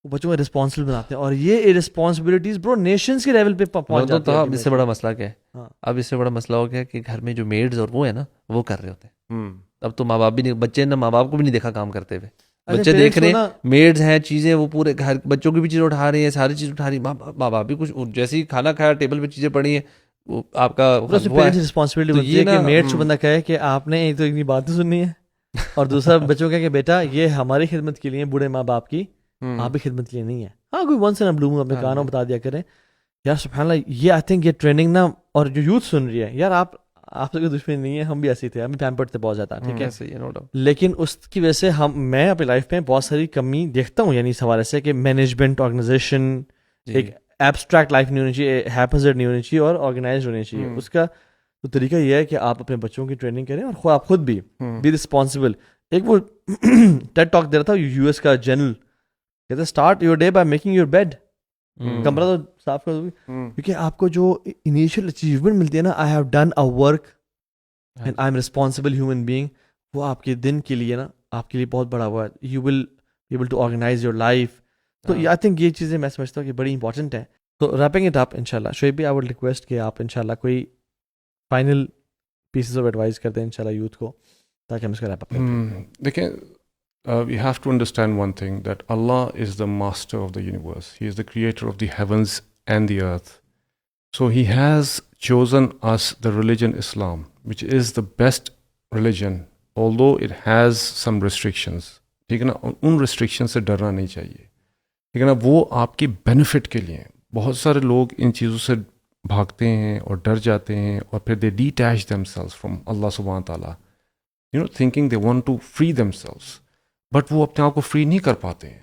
وہ بچوں کو رسپانسبل بناتے ہیں, اور یہ رسپانسبلٹیز برو نیشنز کے لیول پہ پہنچ جاتی ہیں. اب اس سے بڑا مسئلہ کیا ہے, اب اس سے بڑا مسئلہ ہو گیا کہ گھر میں جو میڈز اور وہ ہے نا وہ کر رہے ہوتے ہیں. اب تو ماں باپ بھی نہیں, بچے نے ماں باپ کو بھی نہیں دیکھا کام کرتے ہوئے. بچے دیکھ رہے ہیں میڈز ہیں, چیزیں وہ پورے گھر بچوں کی بھی چیزیں اٹھا رہی ہیں, ساری چیز اٹھا رہی ہیں. ماں باپ بھی کچھ جیسے ہی کھانا کھایا ٹیبل پہ چیزیں پڑی ہیں, وہ آپ کا رسپانسبلٹی بنتی ہے کہ میڈ کو بندہ کہے کہ آپ نے ایک تو اتنی باتیں سننی ہے, اور دوسرا بچوں کا کہ بیٹا یہ ہماری خدمت کے لیے, بوڑھے ماں باپ کی آپ کی خدمت کے لیے نہیں ہے. ہاں کوئی ونس ان بلو اپنے کانوں بتا دیا کریں. یار سبحان اللہ, یہ آئی تھنک یہ ٹریننگ نا, اور جو یوتھ سن رہی ہے, یار آپ سے کوئی دشمنی نہیں ہے, ہم بھی ایسے تھے, ہمیں پیمپرڈ تھے بہت زیادہ, ٹھیک ہے, لیکن اس کی وجہ سے میں اپنی لائف میں بہت ساری کمی دیکھتا ہوں. یعنی اس حوالے سے کہ مینجمنٹ, آرگنائزیشن, ایک ایبسٹریکٹ لائف نہیں ہونی چاہیے, ہیپزڈ نہیں ہونی چاہیے, اور آرگنائزڈ ہونی چاہیے. اس کا تو طریقہ یہ ہے کہ آپ اپنے بچوں کی ٹریننگ کریں, اور آپ خود بھی رسپانسبل. ایک وہ ٹیڈ ٹاک دے رہا تھا یو ایس کا جنرل, کہتے start your day by making your bed. کمرہ تو صاف کر دو, کیونکہ آپ کو جو انیشیل اچیومنٹ ملتی ہے نا, I have done a work and I am responsible human being, وہ آپ کے دن کے لیے نا آپ کے لیے بہت بڑا ہوا ہے. You will be able to organize your life. تو آئی تھنک یہ چیزیں میں سمجھتا ہوں کہ بڑی امپورٹنٹ ہیں. تو ریپنگ اٹ اپ ان شاء اللہ, شعیب بھی آئی وڈ ریکویسٹ کہ آپ ان شاء اللہ کوئی فائنل پیسز آف ایڈوائز کر دیں ان شاء اللہ یوتھ کو, تاکہ ہم اس کا ریپ اپ کریں. دیکھیں, we have to understand one thing, that Allah is the master of the universe. He is the creator of the heavens and the earth. So He has chosen us the religion Islam, which is the best religion, although it has some restrictions. ٹھیک ہے نا, ان ریسٹرکشن سے ڈرنا نہیں چاہیے, ٹھیک ہے نا, وہ آپ کی بینیفٹ کے لیے. بہت سارے لوگ ان چیزوں سے بھاگتے ہیں اور ڈر جاتے ہیں, اور پھر they detach themselves from اللہ سبحانہ تعالیٰ, thinking they want to free themselves, but وہ اپنے آپ کو فری نہیں کر پاتے ہیں.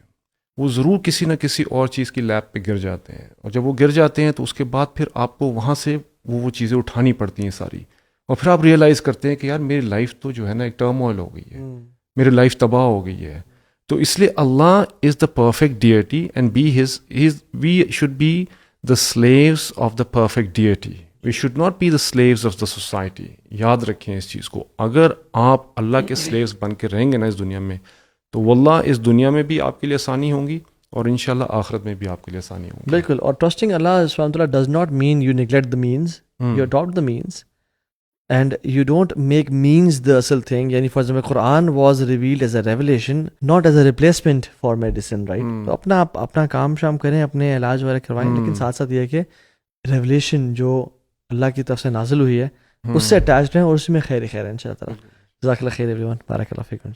وہ ضرور کسی نہ کسی اور چیز کی لیپ پہ گر جاتے ہیں, اور جب وہ گر جاتے ہیں تو اس کے بعد پھر آپ کو وہاں سے وہ چیزیں اٹھانی پڑتی ہیں ساری, اور پھر آپ ریئلائز کرتے ہیں کہ یار میری لائف تو جو ہے نا ایک ٹرم آئل ہو گئی ہے, میری لائف تباہ ہو گئی ہے. تو اس لیے Allah is the perfect deity, and we should be the slaves of the perfect deity. We should not be the slaves of the society. یاد رکھیں اس چیز کو. اگر آپ اللہ کے سلیوز بن کے رہیں گے نا اس دنیا میں, تو واللہ اس دنیا میں بھی آپ کے لیے آسانی ہوں گی, اور انشاءاللہ آخرت میں بھی آپ کے لیے آسانی ہوگی. بالکل. اور ٹرسٹنگ اللہ سبحانہ وتعالی does not mean you neglect the means, you adapt the means and you don't make means the اصل تھنگ. یعنی for example Quran was revealed as a revelation, not as a replacement for medicine, right. تو اپنا کام شام کریں, اپنے علاج وغیرہ کروائیں, لیکن ساتھ ساتھ یہ ہے کہ ریولیشن جو اللہ کی طرف سے نازل ہوئی ہے اس سے اٹیچڈ ہیں, اور اس میں خیر ہے ان شاء اللہ تعالیٰ. جزاک اللہ خیر ایوری ون, بارک اللہ فیکم.